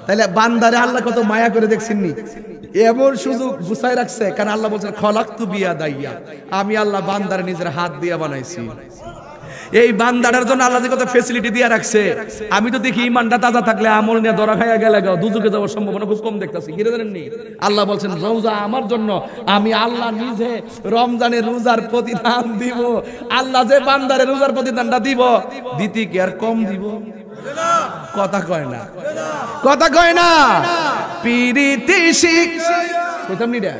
তাহলে বান্দারে আল্লাহ কত মায়া করে দেখছেন নি, এমন সুযোগ গুছাই রাখছে। কারণ আল্লাহ বলছেন খলাকতু বিয়াদাইয়া, আমি আল্লাহ বান্দারে নিজের হাত দিয়ে বানাইছি। এই বান্দাটার জন্য আল্লাহ যে কত ফ্যাসিলিটি দিয়ে রাখছে। আমি তো দেখি ইমানটা তাজা থাকলে আমল নিয়ে ধরা খাইয়া গেলে দুজকে যাওয়ার সম্ভাবনা খুব কম দেখতেছি। কি জানেন নি, আল্লাহ বলছেন রোজা আমার জন্য, আমি আল্লাহ নিজে রমজানের রোজার প্রতিদান দিব। আল্লাহ যে বান্দারে রোজার প্রতিদানটা দিব, দিতে কি আর কম দিব? কথা কয় না, কথা কয় না। পিরিতি শিখ কইতাম নি রে,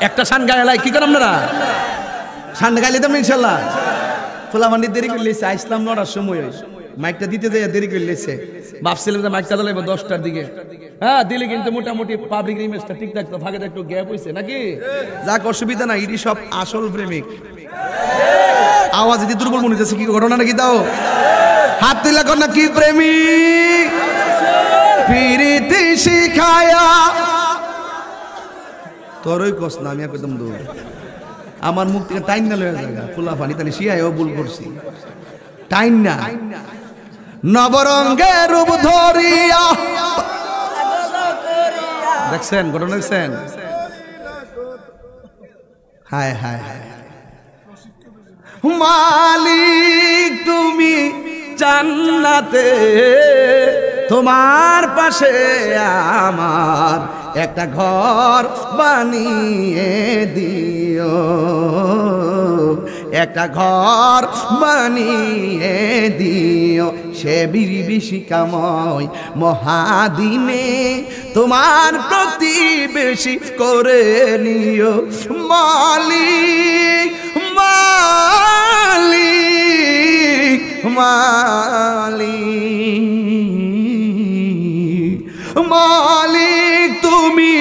একটা শান গায়লাই কি করেন আপনারা? শান গাইলে তো ইনশাআল্লাহ। ফুলা মান্ডি দেরি করে লিছে, আসলাম 9টার সময়, মাইকটা দিতে যাই দেরি করে লিছে। ভাবছিলাম যে মাইকটা দিলে 10টার দিকে, হ্যাঁ দিলে কিন্তু মোটামুটি পাবলিক ইমেজটা ঠিক থাকতো, ভাগে একটু গ্যাপ হইছে নাকি? যাক অসুবিধা নাই, এটি সব আসল প্রেমিক। আওয়াজ যদি দুর্বল মনে হচ্ছে কি ঘটনা নাকি? দাও হাত তুলে কর না কি প্রেমিক পিরিতি শিখায়া তোরই কস না, আমি একদম দূর। আমার মুখ থেকে টাইন না লয়ে যায় ফুলা পানি তাহলে শিয়ায়ও ভুল করছি। টাইন না নবরঙ্গে রূপ ধরিয়া, দেখছেন ঘটনা দেখছেন? হায় হায় হায় মালিক তুমি জান্নাতে, তোমার পাশে আমার একটা ঘর বানিয়ে দিও, একটা ঘর বানিয়ে দিও। সে বিভীষিকাময় মহাদিনে তোমার প্রতিবেশী করে নিও। মালিক মালিক মালিক মালিক তুমি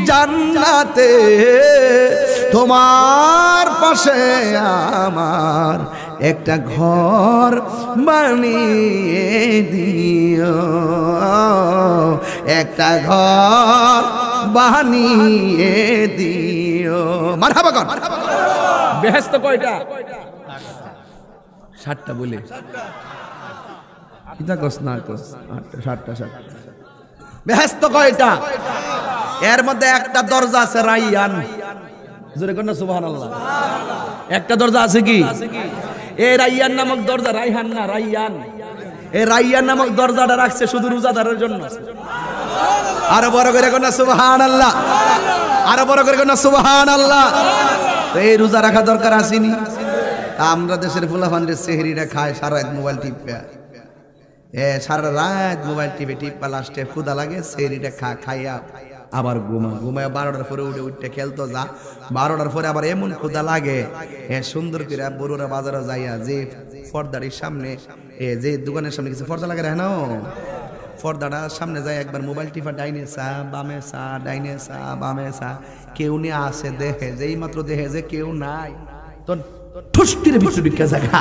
জান্নাতে, তোমার পাশে আমার একটা ঘর বানিয়ে দিও, একটা ঘর বানিয়ে দিও। মারহাবা কর। বেহেশত কয়টা? 7টা বলে কিতা কস না কস? 7টা। বেহেশত কয়টা? এর মধ্যে একটা দরজা আছে রাইয়ান, জোরে কোন সুবহানাল্লাহ। একটা দরজা আছে কি? এই রাইয়ান নামক দরজা, রাইহান না রাইয়ান। এই রাইয়ান নামক দরজাটা রাখছে শুধু রোজাদারের জন্য। আরো বড় করে কোন সুবহানাল্লাহ, আরো বড় করে কোন সুবহানাল্লাহ। এই রোজা রাখা দরকার আসেনি? আমরা দেশের ফুলাফানদের সেহরিটা খায় সারা রাত মোবাইল টিপে, সারা রাত মোবাইল টিপে টিপা লাস্টে ক্ষুধা লাগে, সেহরিটা খাইয়া আবার ঘুমায় 12টার পরে উঠে খেলতো যা। 12টার পরে আবার এমন ক্ষুধা লাগে সুন্দর করে বড়রা বাজারে যাইয়া যে পর্দাটির সামনে যে দোকানের সামনে কিছু পর্দা লাগে না, পর্দাটা সামনে যায় একবার মোবাইল টিপা ডাইনে চা বামে চা, ডাইনে চা বামে চা, কেউ নিয়ে আসে দেখে, যেই মাত্র দেখে যে কেউ নাই তো ঠুসটির ভিতরে ঢুকা জায়গা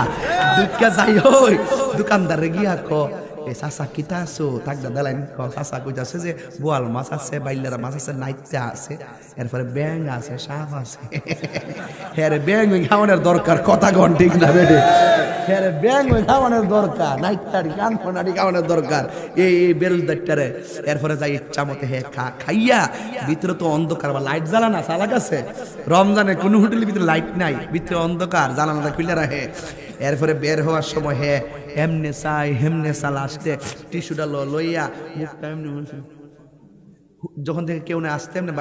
ঢুকা যাই, ওই দোকানদারে গিয়া কো এ চাচা কিতা আছো, তাক দাদালাই চাচা কইতাছে যে বোয়াল মাছ আছে, বাইলারা মাছ আছে, নাইচা আছে, এরপরে ব্যাং আছে, সাপ আছে। হ্যাঁ রে ব্যাং খাওয়ানোর দরকার, কথা কন ঠিক না বেটে? হ্যাঁ রে ব্যাং খাওয়ানোর দরকার, নাইটারি কান ফোনারি খাওয়ানোর দরকার এই বেরোজদারটারে। এরপরে যাই ইচ্ছা মতে হ্যাঁ খাইয়া, ভিতরে তো অন্ধকার, বা লাইট জ্বালানা চালা গেছে, রমজানে কোনো হোটেলের ভিতরে লাইট নাই, ভিতরে অন্ধকার, জানালাটা খুলে রাখে। এরপরে বের হওয়ার সময় হ্যাঁ এমনে চাই হেমনে চা, লাস্টে টিস্যুটা লইয়া মুখটা এমনি, যখন থেকে কেউ না আসতে এমনি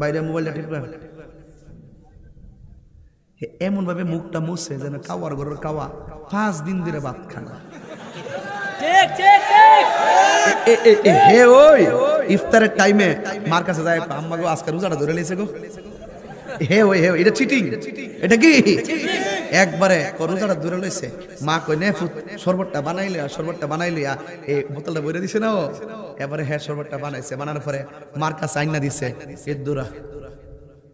বাইরে মোবাইলটা টিপে এমন ভাবে মুখটা মুছে যেন কাওয়ার ঘরের কাওয়া 5 দিন ধরে ভাত খানা। হে ওই ইফতারের টাইমে মার কাছে যায়, আম্মা গো আজকে রোজাটা ধরে লিয়েছে গো। হে ওই হে এটা চিটিং, এটা কি একবারে রোজাটা ধরে লইছে। মা কই নে শরবতটা বানাইলে এই বোতলটা বইরে দিছে না, এবারে হ্যাঁ শরবতটা বানাইছে, বানানোর পরে মার কাছে আইনা দিছে এর দূরা,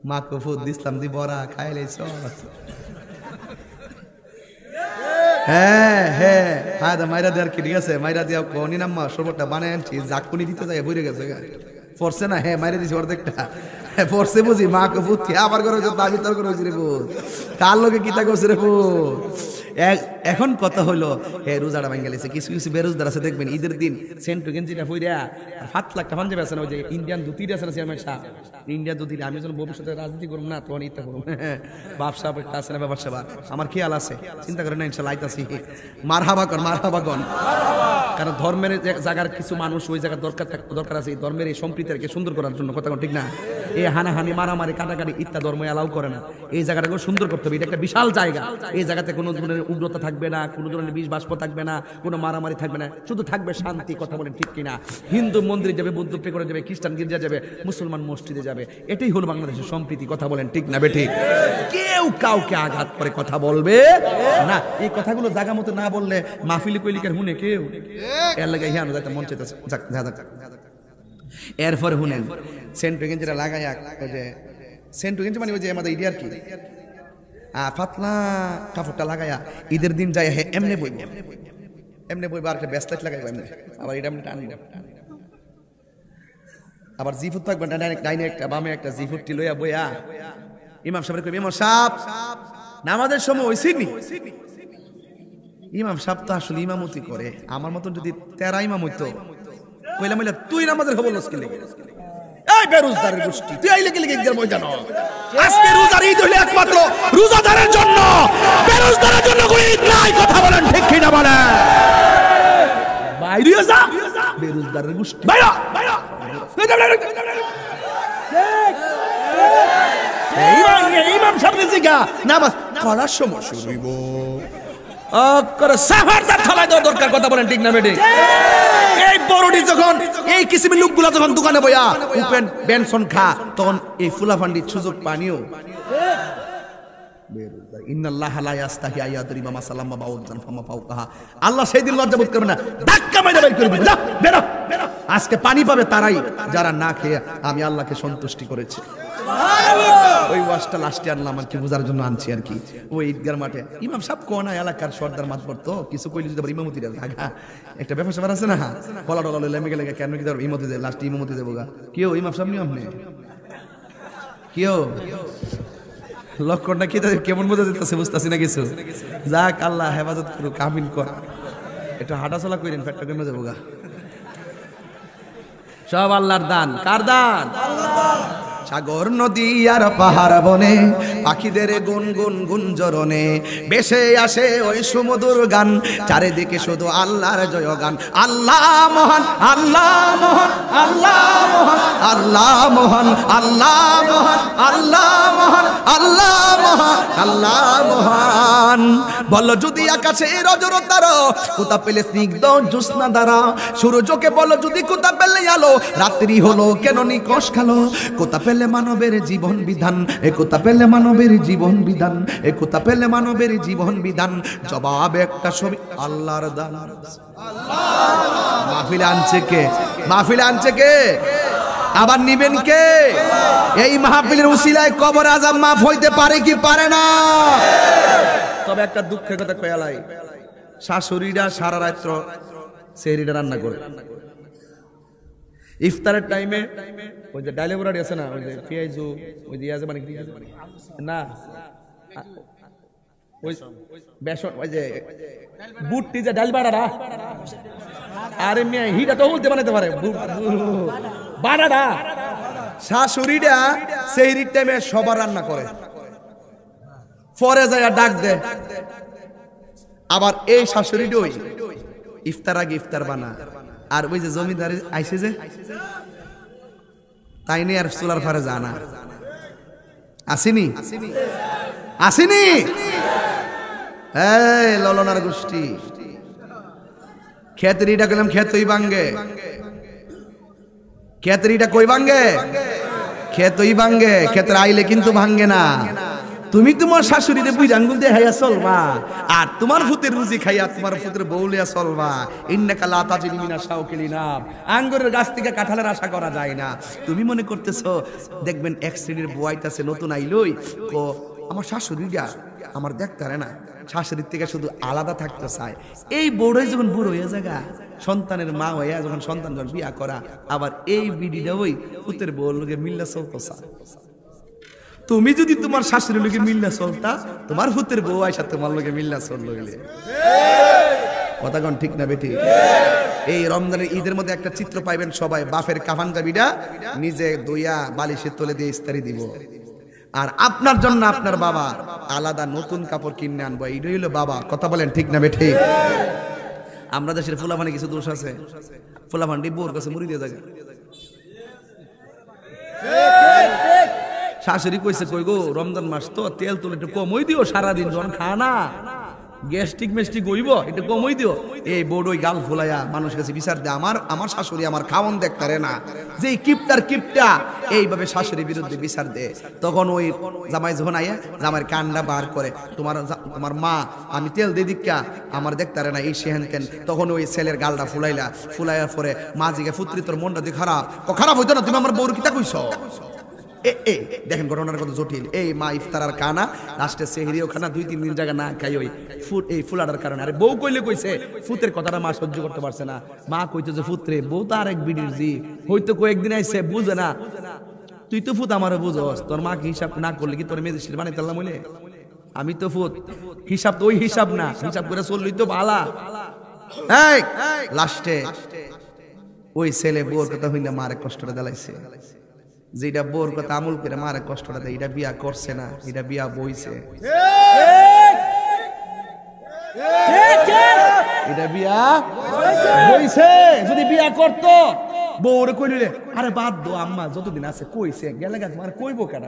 মা কো ফুট দিসলাম দি বড়া খাই লাইছ। হ্যাঁ হ্যাঁ হ্যাঁ মাইরা দেওয়ার কি ঠিক আছে, মাইরা দিয়া কোনি নাম্মা শরবতটা বানাই আনছি, জাকুনি দিতে যায় বইরে গেছে পড়ছে না, হ্যাঁ মাইরে দিছি অর্ধেকটা পড়ছে বুঝি। মা কে ফুট আবার করে দাবি তর করে রে ফুট, কার লোকে কিতা করছে রে ফুট। এখন কথা হলো রোজাটা ভাঙ্গা গেছে, কিছু কিছু বেরোজদার আছে দেখবেন ঈদের দিন সেন্টু গেঞ্জিটা পইরা 7 লাখ টাকা পাঞ্জাবি আছে না, ওই যে ইন্ডিয়ান ধুতির আছে না চেয়ারম্যান সাহেব, ইন্ডিয়ান ধুতির। আমি যখন ভবিষ্যতে রাজনীতি করব না তখন ইত্যা করব, ব্যবসা আছে না ব্যবসা, আমার খেয়াল আছে, চিন্তা করেন না ইনশাল্লাহ আইতাছি। মারহাবা কর, কারণ ধর্মের জায়গার কিছু মানুষ ওই জায়গার দরকার আছে, এই ধর্মের এই সম্প্রীতিকে সুন্দর করার জন্য, কথা ঠিক না? এই হানাহানি মারামারি কাটাকাটি ইত্যা ধর্ম অ্যালাউ করে না, এই জায়গাটাকে সুন্দর করতে হবে। এটা একটা বিশাল জায়গা, এই জায়গাতে কোনো ধরনের উগ্রতা থাকবে না, কোনো ধরনের বিষ বাষ্প থাকবে না, কোনো মারামারি থাকবে না, শুধু থাকবে শান্তি, কথা বলেন ঠিক কিনা? হিন্দু মন্দিরে যাবে, বৌদ্ধ করে যাবে, খ্রিস্টান গির্জা যাবে, মুসলমান মসজিদে যাবে, এটাই হলো বাংলাদেশের সম্প্রীতি, কথা বলেন ঠিক না বেঠি? কেউ কাউকে আঘাত করে কথা বলবে না। এই কথাগুলো জায়গা মতো না বললে মাহফিলি কইলিকার হুনে কেউ এর লাগে হিয়ানো যাতে মন চাইতেছে। এরপরে হুনেন সেন্টু গেঞ্জিটা লাগাইয়া, ওই যে সেন্টু গেঞ্জি মানে ওই যে আমাদের ইডিয়ার কি পাতলা কাপড়টা লাগাইয়া ঈদের দিন যায় হে এমনি বইব আর একটা ব্যাসলাইট লাগাইব এমনি, আবার এটা এমনি টানবো, আবার জিফুট থাকবে ডাইনে একটা বামে একটা জিফুটটি লইয়া বইয়া ইমাম সাহেব কইবে, ইমাম সাহেব নামাজের সময় হইছিনি। ইমাম সাহেব তো আসলে ইমামতি করে, আমার মতন যদি 13 ইমাম হইতো কইলাম তুই নামাজের খবর লস কি লেগে, এই বেরোজদারের গোষ্ঠী তুই আইলে কি লেগে ঈদের ময়দান? আজকে রোজার ঈদ হইলে একমাত্র রোজাদারের জন্য, বেরোজদারের জন্য কোনো ঈদ নাই, কথা বলেন ঠিক কি না বলেন? বাইরে যা বেরোজদারের গোষ্ঠী বাইরা ইমাম সামনে জিগা নামাজ পড়ার সময় শুরু হইব করে সাফারদার ঠলাই দেওয়া দরকার, কথা বলেন ঠিক না বেটে? এই বড়টি যখন এই কিসিমের লোকগুলা যখন দোকানে বইয়া উপেন বেনসন খা, তখন এই ফুলাফান্ডির সুযোগ পানিও আল্লাহ সেই দিন লজ্জা বোধ করবে না, ধাক্কা মেরে বের করে দিবে, বেরো। আজকে পানি পাবে তারাই যারা না খেয়ে আমি আল্লাহকে সন্তুষ্টি করেছি। ওই ওয়াজটা লাস্টে আনলাম আর কি বোঝার জন্য আনছি আর কি। ওই ঈদগার মাঠে ইমাম সাহেব কোনা এলাকার সর্দার মাতবর তো কিছু কইলে যদি ইমামতি দেবে, একটা ব্যাপার স্যাপার আছে না, ফলা টলা লেমে গেলে কেন কি দেবো ইমামতি দেবে, লাস্টে ইমামতি দেবো গা কেউ ইমাম সাহেব নিয়ম নেই কেউ লক্ষণটা কি কেমন বোঝা যেতেছে বুঝতেছি না কিছু। যাক আল্লাহ হেফাজত করুক, আমিন কর। একটু হাঁটাচলা করেন, পেটটা কমে যাবো গা। সব আল্লাহর দান। কার দান? সাগর নদী আর পাহাড় বনে পাখিদের গুনগুন গুঞ্জরণে বেশে আসে ওই সুমধুর গান, চারিদিকে শুধু আল্লাহর জয়গান। আল্লাহ মহান, আল্লাহ মহান, আল্লাহ মহান, আল্লাহ মহান, আল্লাহ মহান, আল্লাহ মহান, আল্লাহ মহান, আল্লাহ মহান। বলো যদি আকাশে রজরতারা, কোথা পেলে স্নিগ্ধ জ্যোৎস্না দ্বারা, সূর্যকে বলো যদি কোথা পেলে আলো, রাত্রি হলো কেন নিকশ কালো, কোথা পেলে মানবের জীবন বিধান, এ কোথা পেলে মানবের জীবন বিধান, এ কোথা পেলে মানবের জীবন বিধান, জবাব একটা ছবি আল্লাহর দান। মাহফিলে আনছে কে? মাহফিলে আনছে কে? আবার নিবেন কে? এই মাহফিলের উসিলায় কবর আযাব মাফ হইতে পারে কি পারে না? তবে একটা দুঃখের কথা কয়ালাই, শাশুড়িরা সারা রাত্র সেহরিটা রান্না করে, ইফতারের টাইমে ওই যে ডাইলে বুড়াড়ি আছে না, ওই যে পেঁয়াজু ওই যে আছে মানে না ওই বেসন ওই যে বুটটি যে ডাল বাড়ারা, আরে মেয়ে হিটা তো বলতে বানাইতে পারে বাড়ারা, শাশুড়িটা সেহরির টাইমে সবার রান্না করে, পরে যায় ডাক দে। আবার এই শাশুড়িটাই ইফতার আগে ইফতার বানা, আর ওই যে জমিদার আইসে যে তাই নিয়ে আর চুলার ফারে জানা আসেনি, আসেনি। এই ললনার গোষ্ঠী খেতরিটা গেলাম, খেতই ভাঙ্গে, খেতরিটা কই ভাঙ্গে? খেতই ভাঙ্গে, খেতের আইলে কিন্তু ভাঙ্গে না। তুমি তোমার শাশুড়িতে বুঝ আঙ্গুল দিয়ে খাইয়া চলবা, আর তোমার ফুতের রুজি খাইয়া তোমার ফুতের বউলিয়া চলবা। ইন্নাকা লা তাজিদু মিনাশ শাওকিল নাব, আঙ্গুরের গাছ থেকে কাঁঠালের আশা করা যায় না। তুমি মনে করতেছো দেখবেন এক শ্রেণীর বউাইতাছে নতুন আইলই, কো আমার শাশুড়িটা আমার দেখতারে না, শাশুড়ির থেকে শুধু আলাদা থাকতে চায়। এই বউড়াই যখন বুড়ো হয়ে জায়গা, সন্তানের মা হইয়া যখন সন্তান যখন বিয়া করা, আবার এই বিডিটা ওই ফুতের বউর লগে মিল্লা চলতে চায়। তুমি যদি তোমার শাশুড়ির লোকে মিল্লা চলতা, তোমার ফুতের বউ আইসা তোমার লোকে মিল্লা চল লইলে। কথা কোন ঠিক না বেটি? এই রমজানের ঈদের মধ্যে একটা চিত্র পাইবেন সবাই, বাপের কাফান জাবিটা নিজে দইয়া বালিশের তলে দিয়ে ইস্তারি দিব, আর আপনার জন্য আপনার বাবা আলাদা নতুন কাপড় কিনে আনবো। এইটাই হলো বাবা। কথা বলেন ঠিক না বেটি? আমরা দেশের ফুলাফানে কিছু দোষ আছে, ফুলাফানটি বোর কাছে মুড়ি দিয়ে যায়। শাশুড়ি কইছে কই গো রমজান মাস তো তেল তুলে একটু কমই দিও, সারাদিন যখন খা না গ্যাস্ট্রিক মেস্টিক হইব, একটু কমই দিও। এই বোর্ড ওই গাল ফুলাইয়া মানুষ কাছে বিচার দেয়, আমার শাশুড়ি আমার খাওয়ান দেখতারে না, যে কিপটার কিপটা এইভাবে শাশুড়ির বিরুদ্ধে বিচার দেয়। তখন ওই জামাই যখন আইয়া জামাইয়ের কান্ডা বার করে, তোমার মা আমি তেল দিয়ে দিকা আমার দেখতারে না, এই সেহেন তেন। তখন ওই ছেলের গালটা ফুলাইয়ার পরে মা জিগে ফুত্রি তোর মনটা দিয়ে খারাপ হইতো না, তুমি আমার বউর কিতা কইছ? দেখেন ঘটনার কত জটিল। এই মা ইফতার আর কানা, লাস্টে সেহরিও খানা, 2-3 দিন জায়গা না খাই ওই এই ফুলাটার কারণে। আরে বউ কইছে ফুতের কথাটা মা সহ্য করতে পারছে না, মা কইতো যে ফুতরে বউ তো আরেক বিডির জি হয়তো কয়েকদিন আইসে বুঝে না, তুই তো ফুত আমারও বুঝস, তোর মা কি হিসাব না করলে কি তোর ম্যাজিস্ট্রেট বানাইতে পারলাম? বলে আমি তো ফুত, হিসাব তো ওই হিসাব না, হিসাব করে চললি তো ভালা। লাস্টে ওই ছেলে বউর কথা হইনা মারে কষ্টটা দেলাইছে, যেটা বোর কথা আমল করে মারে কষ্টটা দেয়। এটা বিয়া করছে না, এটা বিয়া বইছে, এটা বিয়া বইছে। যদি বিয়া করতো বউরে কইলে আরে বাদ দো আম্মা যতদিন আছে কইছে গেলে গেছে, মানে কইবো কেন?